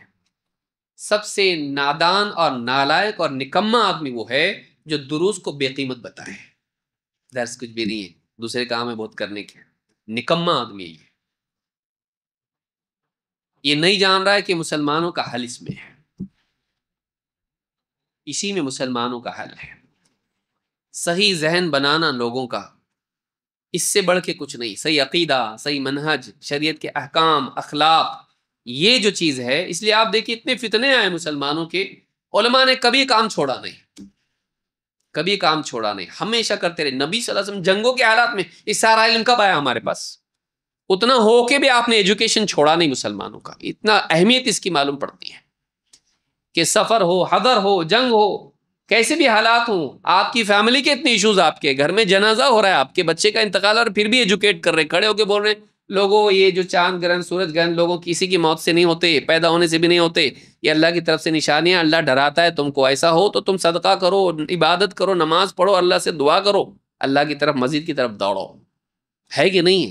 A: سب سے نادان اور نالائق اور نکما آدمی وہ ہے جو دروس کو بے قیمت بتائے. درس کچھ بھی نہیں ہے، دوسرے کام ہے بہت کرنے کے. نکما آدمی یہ نہیں جان رہا ہے کہ مسلمانوں کا حل اس میں ہے، اسی میں مسلمانوں کا حل ہے. صحیح ذہن بنانا لوگوں کا، اس سے بڑھ کے کچھ نہیں. صحیح عقیدہ، صحیح منہج، شریعت کے احکام، اخلاق، یہ جو چیز ہے. اس لیے آپ دیکھیے اتنے فتنے آئے مسلمانوں کے، علماء نے کبھی کام چھوڑا نہیں، کبھی کام چھوڑا نہیں، ہمیشہ کرتے رہے. نبی صلی اللہ علیہ وسلم جنگوں کے حالات میں اس سارا علم کب آیا ہمارے پاس؟ اتنا ہو کے بھی آپ نے ایجوکیشن چھوڑا نہیں مسلمانوں کا. اتنا اہمیت اس کی معلوم پڑتی ہے کہ سفر ہو، حضر ہو، جنگ ہو، کیسے بھی حالات ہوں، آپ کی فیملی کے اتنے ایشوز، آپ کے گھر میں جنازہ ہو رہا ہے، آپ کے بچے کا انتقال، اور پھر بھی ایجوکیٹ کر رہے، کھڑے ہو کے بول رہے ہیں لوگوں یہ جو چاند گرہن، سورج گرہن، لوگوں کسی کی موت سے نہیں ہوتے، پیدا ہونے سے بھی نہیں ہوتے، یہ اللہ کی طرف سے نشانیاں، اللہ ڈراتا ہے تم کو. ایسا ہو تو تم صدقہ کرو، عبادت کرو، نماز پڑھو، اللہ سے دعا کرو، اللہ کی طرف، مسجد کی طرف دوڑو. ہے کہ نہیں ہے؟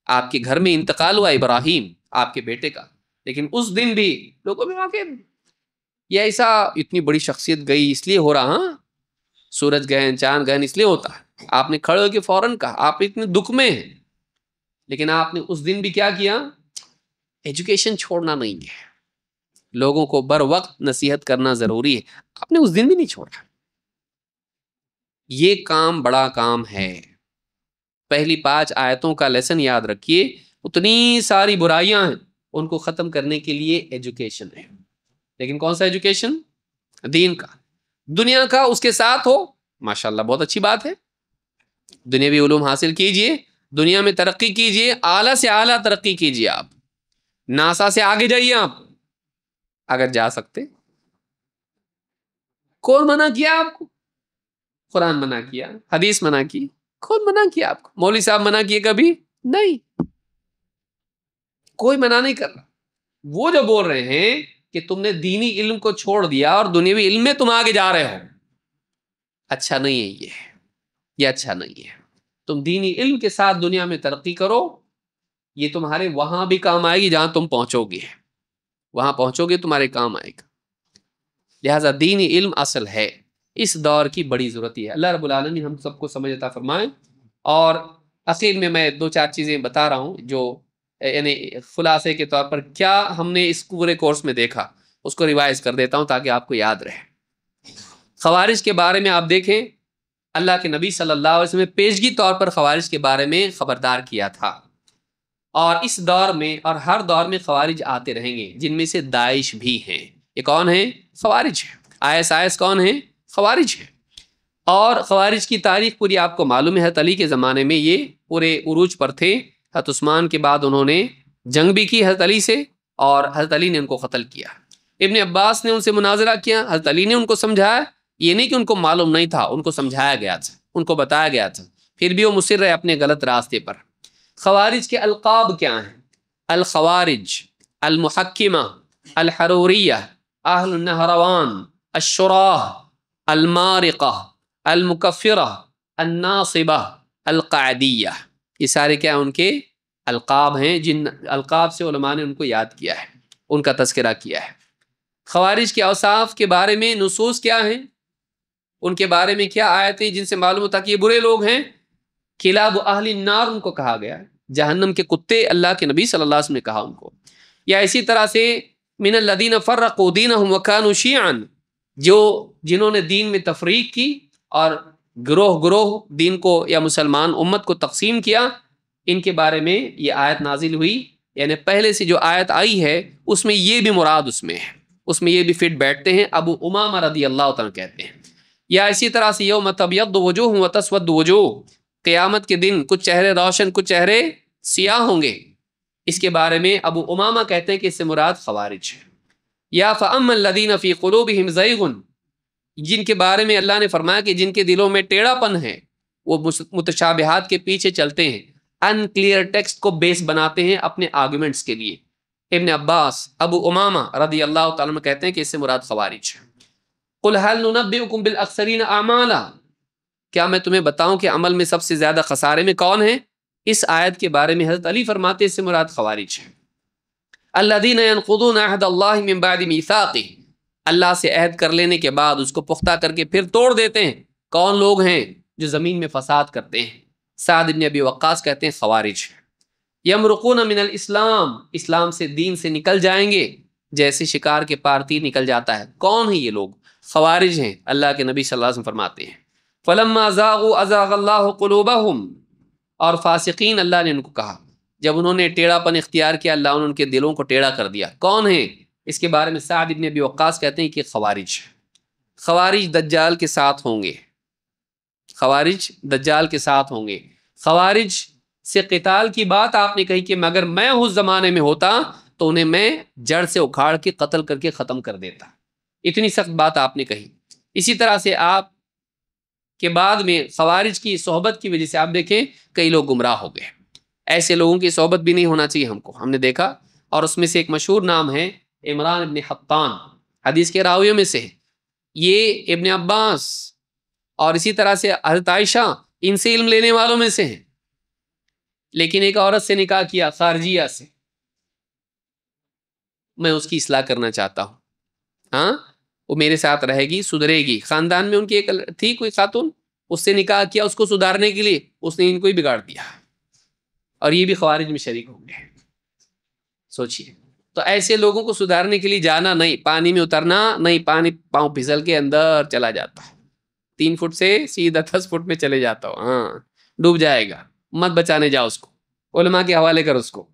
A: آپ کے گھر میں انتقال ہوا ابراہیم، آپ کے بیٹے کا، لیکن اس دن بھی لوگوں میں واقع یہ ایسا اتنی بڑی شخصیت گئی اس لیے ہو رہا. ہاں، سورج گہن، چاند گہن اس لیے ہوتا ہے. آپ نے کھڑے ہو کے فوراً کہا، آپ اتنے دکھ میں ہیں، لیکن آپ نے اس دن بھی کیا کیا؟ ایجوکیشن چھوڑنا نہیں ہے، لوگوں کو بر وقت نصیحت کرنا ضروری ہے. آپ نے اس دن بھی نہیں چھوڑا. یہ کام بڑا کام ہے. پہلی 5 آیتوں کا لیسن یاد رکھیے. اتنی ساری برائیاں ہیں، ان کو ختم کرنے کے لیے ایجوکیشن ہے. لیکن کون سا ایجوکیشن؟ دین کا. دنیا کا اس کے ساتھ ہو، ماشاءاللہ بہت اچھی بات ہے. دنیاوی علوم حاصل کیجئے، دنیا میں ترقی کیجئے، اعلیٰ سے اعلیٰ ترقی کیجئے. آپ ناسا سے آگے جائیے، آپ اگر جا سکتے. کون منع کیا آپ کو؟ قرآن منع کیا، حدیث منع کی. کون منع کیا آپ کو؟ مولوی صاحب منع کیے کبھی؟ نہیں، کوئی منع نہیں کر رہا. وہ جو بول رہے ہیں کہ تم نے دینی علم کو چھوڑ دیا اور دنیاوی علم میں تم آگے جا رہے ہو، اچھا نہیں ہے. یہ اچھا نہیں ہے. تم دینی علم کے ساتھ دنیا میں ترقی کرو، یہ تمہارے وہاں بھی کام آئے گی جہاں تم پہنچو گے، وہاں پہنچو گے تمہارے کام آئے گا۔ لہٰذا دینی علم اصل ہے، اس دور کی بڑی ضرورت ہے۔ اللہ رب العالمین ہم سب کو سمجھ عطا فرمائے۔ اور اخیر میں 2-4 چیزیں بتا رہا ہوں جو یعنی خلاصے کے طور پر کیا ہم نے اس پورے کورس میں دیکھا، اس کو ریوائز کر دیتا ہوں تاکہ آپ کو یاد رہے۔ خوارج کے بارے میں آپ دیکھیں، اللہ کے نبی صلی اللہ علیہ وسلم نے پیشگی طور پر خوارج کے بارے میں خبردار کیا تھا، اور اس دور میں اور ہر دور میں خوارج آتے رہیں گے، جن میں سے داعش بھی ہیں۔ یہ کون ہیں؟ خوارج ہیں۔ IS کون ہیں؟ خوارج ہیں۔ اور خوارج کی تاریخ پوری آپ کو معلوم ہے، حضرت علی کے زمانے میں یہ پورے عروج پر تھے۔ حضرت عثمان کے بعد انہوں نے جنگ بھی کی حضرت علی سے، اور حضرت علی نے ان کو قتل کیا۔ ابن عباس نے ان سے مناظرہ کیا، حضرت علی نے ان کو سمجھایا، یہ نہیں کہ ان کو معلوم نہیں تھا، ان کو سمجھایا گیا تھا، ان کو بتایا گیا تھا، پھر بھی وہ مصر رہے اپنے غلط راستے پر۔ خوارج کے القاب کیا ہیں؟ الخوارج، المحکمہ، الحروریہ، اہل النہروان، الشراح، المارقہ، المکفرہ، الناصبہ، القعدیہ، یہ سارے کیا ان کے القاب ہیں، جن القاب سے علماء نے ان کو یاد کیا ہے، ان کا تذکرہ کیا ہے۔ خوارج کے اوصاف کے بارے میں نصوص کیا ہیں، ان کے بارے میں کیا آیتیں جن سے معلوم ہوتا کہ یہ برے لوگ ہیں؟ کلاب اہل النار ان کو کہا گیا ہے، جہنم کے کتے اللہ کے نبی صلی اللہ علیہ وسلم نے کہا ان کو۔ یا اسی طرح سے من الذین فرقوا دینہم وکانوا شیعا، جنہوں نے دین میں تفریق کی اور گروہ گروہ دین کو یا مسلمان امت کو تقسیم کیا، ان کے بارے میں یہ آیت نازل ہوئی۔ یعنی پہلے سے جو آیت آئی ہے اس میں یہ بھی مراد اس میں ہے، اس میں یہ بھی فٹ بیٹھتے ہیں، ابو امامہ رضی اللہ تعالیٰ کہتے ہیں۔ یا اسی طرح سے یوم تبیض وجوہ وتسود وجوہ، قیامت کے دن کچھ چہرے روشن کچھ چہرے سیاہ ہوں گے، اس کے بارے میں ابو امامہ کہتے ہیں کہ اس سے مراد خوارج ہے۔ یا فَأَمَّا الَّذِينَ فِي قُلُوبِهِمْ زَيْغٌ، جن کے بارے میں اللہ نے فرمایا کہ جن کے دلوں میں ٹیڑھا پن ہے، وہ متشابہات کے پیچھے چلتے ہیں، ان کلیئر ٹیکسٹ کو بیس بناتے ہیں اپنے آرگومنٹس کے لیے۔ ابن عباس، ابو امامہ رضی اللہ تعالیٰ عنہ کہتے ہیں کہ اس سے مراد خوارج ہے۔ قُلْ هَلْ نُنَبِّئُكُمْ بِالْأَخْسَرِينَ أَعْمَالًا، کیا میں تمہیں بتاؤں کہ عمل میں سب سے زیادہ خسارے میں کون ہیں؟ اس آیت کے بارے میں حضرت علی فرماتے اس سے مراد خوارج ہے۔ الذین ینقضون عہد اللہ من بعد میثاقہ، اللہ سے عہد کر لینے کے بعد اس کو پختہ کر کے پھر توڑ دیتے ہیں۔ کون لوگ ہیں؟ جو زمین میں فساد کرتے ہیں۔ سعد بن ابی وقاص کہتے ہیں خوارج۔ یمرقون من الاسلام، اسلام سے دین سے نکل جائیں گے جیسے شکار کے پار تیر نکل جاتا ہے۔ کون ہیں یہ لوگ؟ خوارج ہیں، اللہ کے نبی صلی اللہ علیہ وسلم فرماتے ہیں۔ فلما زاغوا ازاغ اللہ قلوبہم، اور فاسقین اللہ نے ان کو کہا جب انہوں نے ٹیڑھا پن اختیار کیا، اللہ نے ان کے دلوں کو ٹیڑھا کر دیا۔ کون ہیں؟ اس کے بارے میں سعد بن ابی وقاص کہتے ہیں کہ خوارج۔ خوارج دجال کے ساتھ ہوں گے، خوارج دجال کے ساتھ ہوں گے۔ خوارج سے قتال کی بات آپ نے کہی کہ مگر میں اس زمانے میں ہوتا تو انہیں میں جڑ سے اکھاڑ کے قتل کر کے ختم کر دیتا، اتنی سخت بات آپ نے کہی۔ اسی طرح سے آپ کے بعد میں خوارج کی صحبت کی وجہ سے آپ دیکھیں کئی لوگ گمراہ ہو گئے۔ ایسے لوگوں کی صحبت بھی نہیں ہونا چاہیے ہم کو، ہم نے دیکھا۔ اور اس میں سے ایک مشہور نام ہے عمران ابن حطان، حدیث کے راویوں میں سے۔ یہ ابن عباس اور اسی طرح سے حضرت عائشہ ان سے علم لینے والوں میں سے ہیں، لیکن ایک عورت سے نکاح کیا، خارجیہ سے۔ میں اس کی اصلاح کرنا چاہتا ہوں، ہاں وہ میرے ساتھ رہے گی، سدھرے گی۔ خاندان میں ان کی ایک تھی کوئی خاتون، اس سے نکاح کیا اس کو سدھارنے کے لیے، اس نے ان کو ہی بگاڑ دیا، اور یہ بھی خوارج میں شریک ہو گئے۔ سوچئے، تو ایسے لوگوں کو سدھارنے کے لیے جانا نہیں، پانی میں اترنا نہیں، پانی پاؤں پھسل کے اندر چلا جاتا ہے، 3 فٹ سے سیدھا 10 فٹ میں چلے جاتا ہو، ہاں ڈوب جائے گا، مت بچانے جاؤ اس کو، علماء کے حوالے کر اس کو۔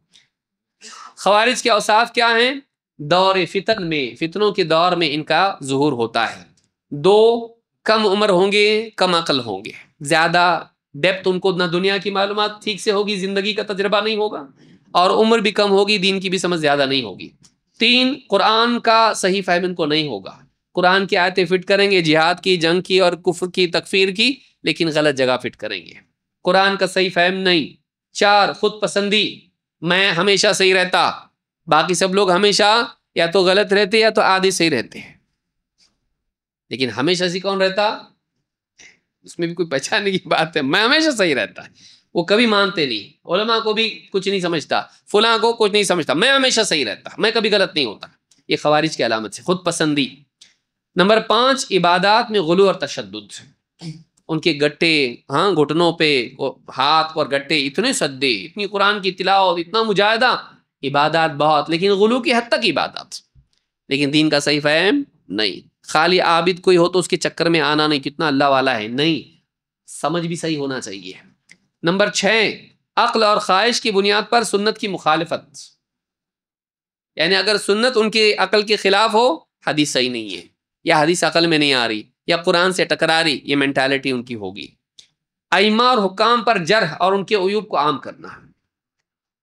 A: خوارج کے اوصاف کیا ہیں؟ دور فتن میں، فتنوں کے دور میں ان کا ظہور ہوتا ہے۔ 2، کم عمر ہوں گے، کم عقل ہوں گے، زیادہ ڈیپتھ ان کو نہ دنیا کی معلومات ٹھیک سے ہوگی، زندگی کا تجربہ نہیں ہوگا، اور عمر بھی کم ہوگی، دین کی بھی سمجھ زیادہ نہیں ہوگی۔ 3، قرآن کا صحیح فہم ان کو نہیں ہوگا، قرآن کی آیتیں فٹ کریں گے، جہاد کی، جنگ کی اور کفر کی، تکفیر کی، لیکن غلط جگہ فٹ کریں گے، قرآن کا صحیح فہم نہیں۔ 4، خود پسندی، میں ہمیشہ صحیح رہتا، باقی سب لوگ ہمیشہ یا تو غلط رہتے یا تو آدھے صحیح رہتے ہیں، لیکن ہمیشہ سے کون رہتا؟ اس میں بھی کوئی پہچاننے کی بات ہے. میں ہمیشہ صحیح رہتا ہے. وہ کبھی مانتے نہیں. علماء کو بھی کچھ نہیں سمجھتا, فلاں کو کچھ نہیں سمجھتا, میں ہمیشہ صحیح رہتا, میں کبھی غلط نہیں ہوتا. یہ خوارج کی علامت ہے, خود پسندی. نمبر 5, عبادات میں غلو اور تشدد. ان کے گٹے, ہاں گھٹنوں پہ ہاتھ اور گٹے اتنے سدے, اتنی قرآن کی تلاوت, اتنا مجاہدہ, عبادات بہت, لیکن غلو کی حد تک عبادات, لیکن دین کا صحیح فہم نہیں. خالی عابد کوئی ہو تو اس کے چکر میں آنا نہیں, کتنا اللہ والا ہے, نہیں, سمجھ بھی صحیح ہونا چاہیے. نمبر 6, عقل اور خواہش کی بنیاد پر سنت کی مخالفت. یعنی اگر سنت ان کے عقل کے خلاف ہو, حدیث صحیح نہیں ہے, یا حدیث عقل میں نہیں آ رہی, یا قرآن سے ٹکرا رہی, یہ مینٹالٹی ان کی ہوگی. ائمہ اور حکام پر جرح اور ان کے عیوب کو عام کرنا.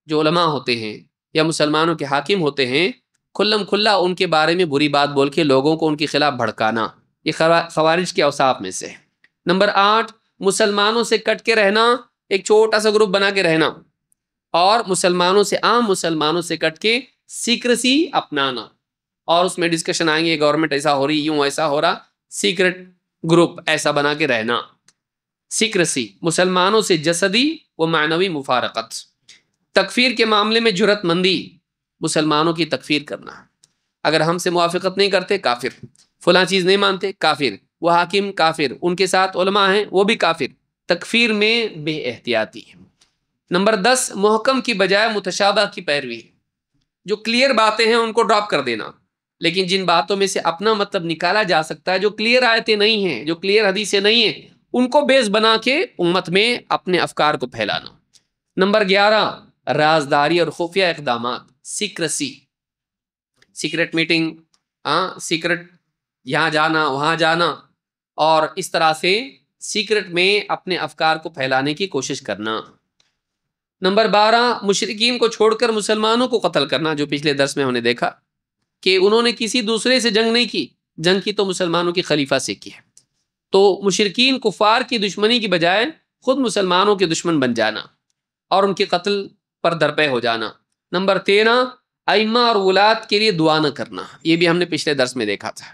A: جو علماء ہوتے ہیں یا مسلمانوں کے حاکم ہوتے ہیں, کھلم کھلا ان کے بارے میں بری بات بول کے لوگوں کو ان کے خلاف بھڑکانا, یہ خوارج کے اوصاف میں سے. نمبر 8, مسلمانوں سے کٹ کے رہنا, ایک چھوٹا سا گروپ بنا کے رہنا, اور مسلمانوں سے, عام مسلمانوں سے کٹ کے سیکریسی اپنانا, اور اس میں ڈسکشن آئیں گے, گورنمنٹ ایسا ہو رہی, یوں ایسا ہو رہا, سیکرٹ گروپ ایسا بنا کے رہنا. سیکریسی, مسلمانوں سے جسدی و معنوی مفارقت. تکفیر کے معاملے میں جرات مندی, مسلمانوں کی تکفیر کرنا, اگر ہم سے موافقت نہیں کرتے کافر, فلاں چیز نہیں مانتے کافر, وہ حاکم کافر, ان کے ساتھ علماء ہیں وہ بھی کافر. تکفیر میں بے احتیاطی. نمبر 10, محکم کی بجائے متشابہ کی پیروی. جو کلیئر باتیں ہیں ان کو ڈراپ کر دینا, لیکن جن باتوں میں سے اپنا مطلب نکالا جا سکتا ہے, جو کلیئر آیتیں نہیں ہیں, جو کلیئر حدیثیں نہیں ہیں, ان کو بیس بنا کے امت میں اپنے افکار کو پھیلانا. نمبر 11, رازداری اور خفیہ اقدامات. سیکریسی, سیکرٹ میٹنگ, سیکرٹ یہاں جانا وہاں جانا, اور اس طرح سے سیکرٹ میں اپنے افکار کو پھیلانے کی کوشش کرنا. نمبر 12, مشرکین کو چھوڑ کر مسلمانوں کو قتل کرنا, جو پچھلے درس میں ہم نے دیکھا کہ انہوں نے کسی دوسرے سے جنگ نہیں کی, جنگ کی تو مسلمانوں کی خلیفہ سے کی ہے. تو مشرکین کفار کی دشمنی کی بجائے خود مسلمانوں کے دشمن بن جانا اور ان کے قتل پر درپے ہو جانا. نمبر 13, ائمہ اور ولاد کے لیے دعا نہ کرنا. یہ بھی ہم نے پچھلے درس میں دیکھا تھا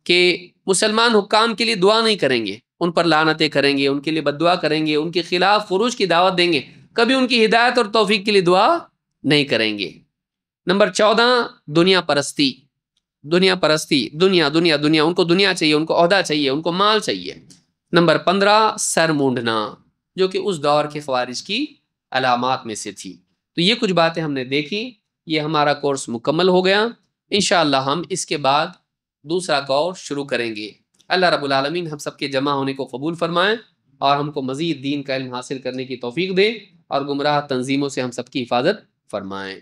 A: کہ مسلمان حکام کے لیے دعا نہیں کریں گے, ان پر لعنتیں کریں گے, ان کے لیے بد دعا کریں گے, ان کے خلاف خروج کی دعوت دیں گے, کبھی ان کی ہدایت اور توفیق کے لیے دعا نہیں کریں گے. نمبر 14, دنیا پرستی. دنیا پرستی, دنیا دنیا دنیا, ان کو دنیا چاہیے, ان کو عہدہ چاہیے, ان کو مال چاہیے. نمبر 15, سر مونڈنا, جو کہ اس دور کے خوارج کی علامات میں سے تھی. تو یہ کچھ باتیں ہم نے دیکھی. یہ ہمارا کورس مکمل ہو گیا. انشاءاللہ ہم اس کے بعد دوسرا کورس شروع کریں گے. اللہ رب العالمین ہم سب کے جمع ہونے کو قبول فرمائیں, اور ہم کو مزید دین کا علم حاصل کرنے کی توفیق دے, اور گمراہ تنظیموں سے ہم سب کی حفاظت فرمائیں.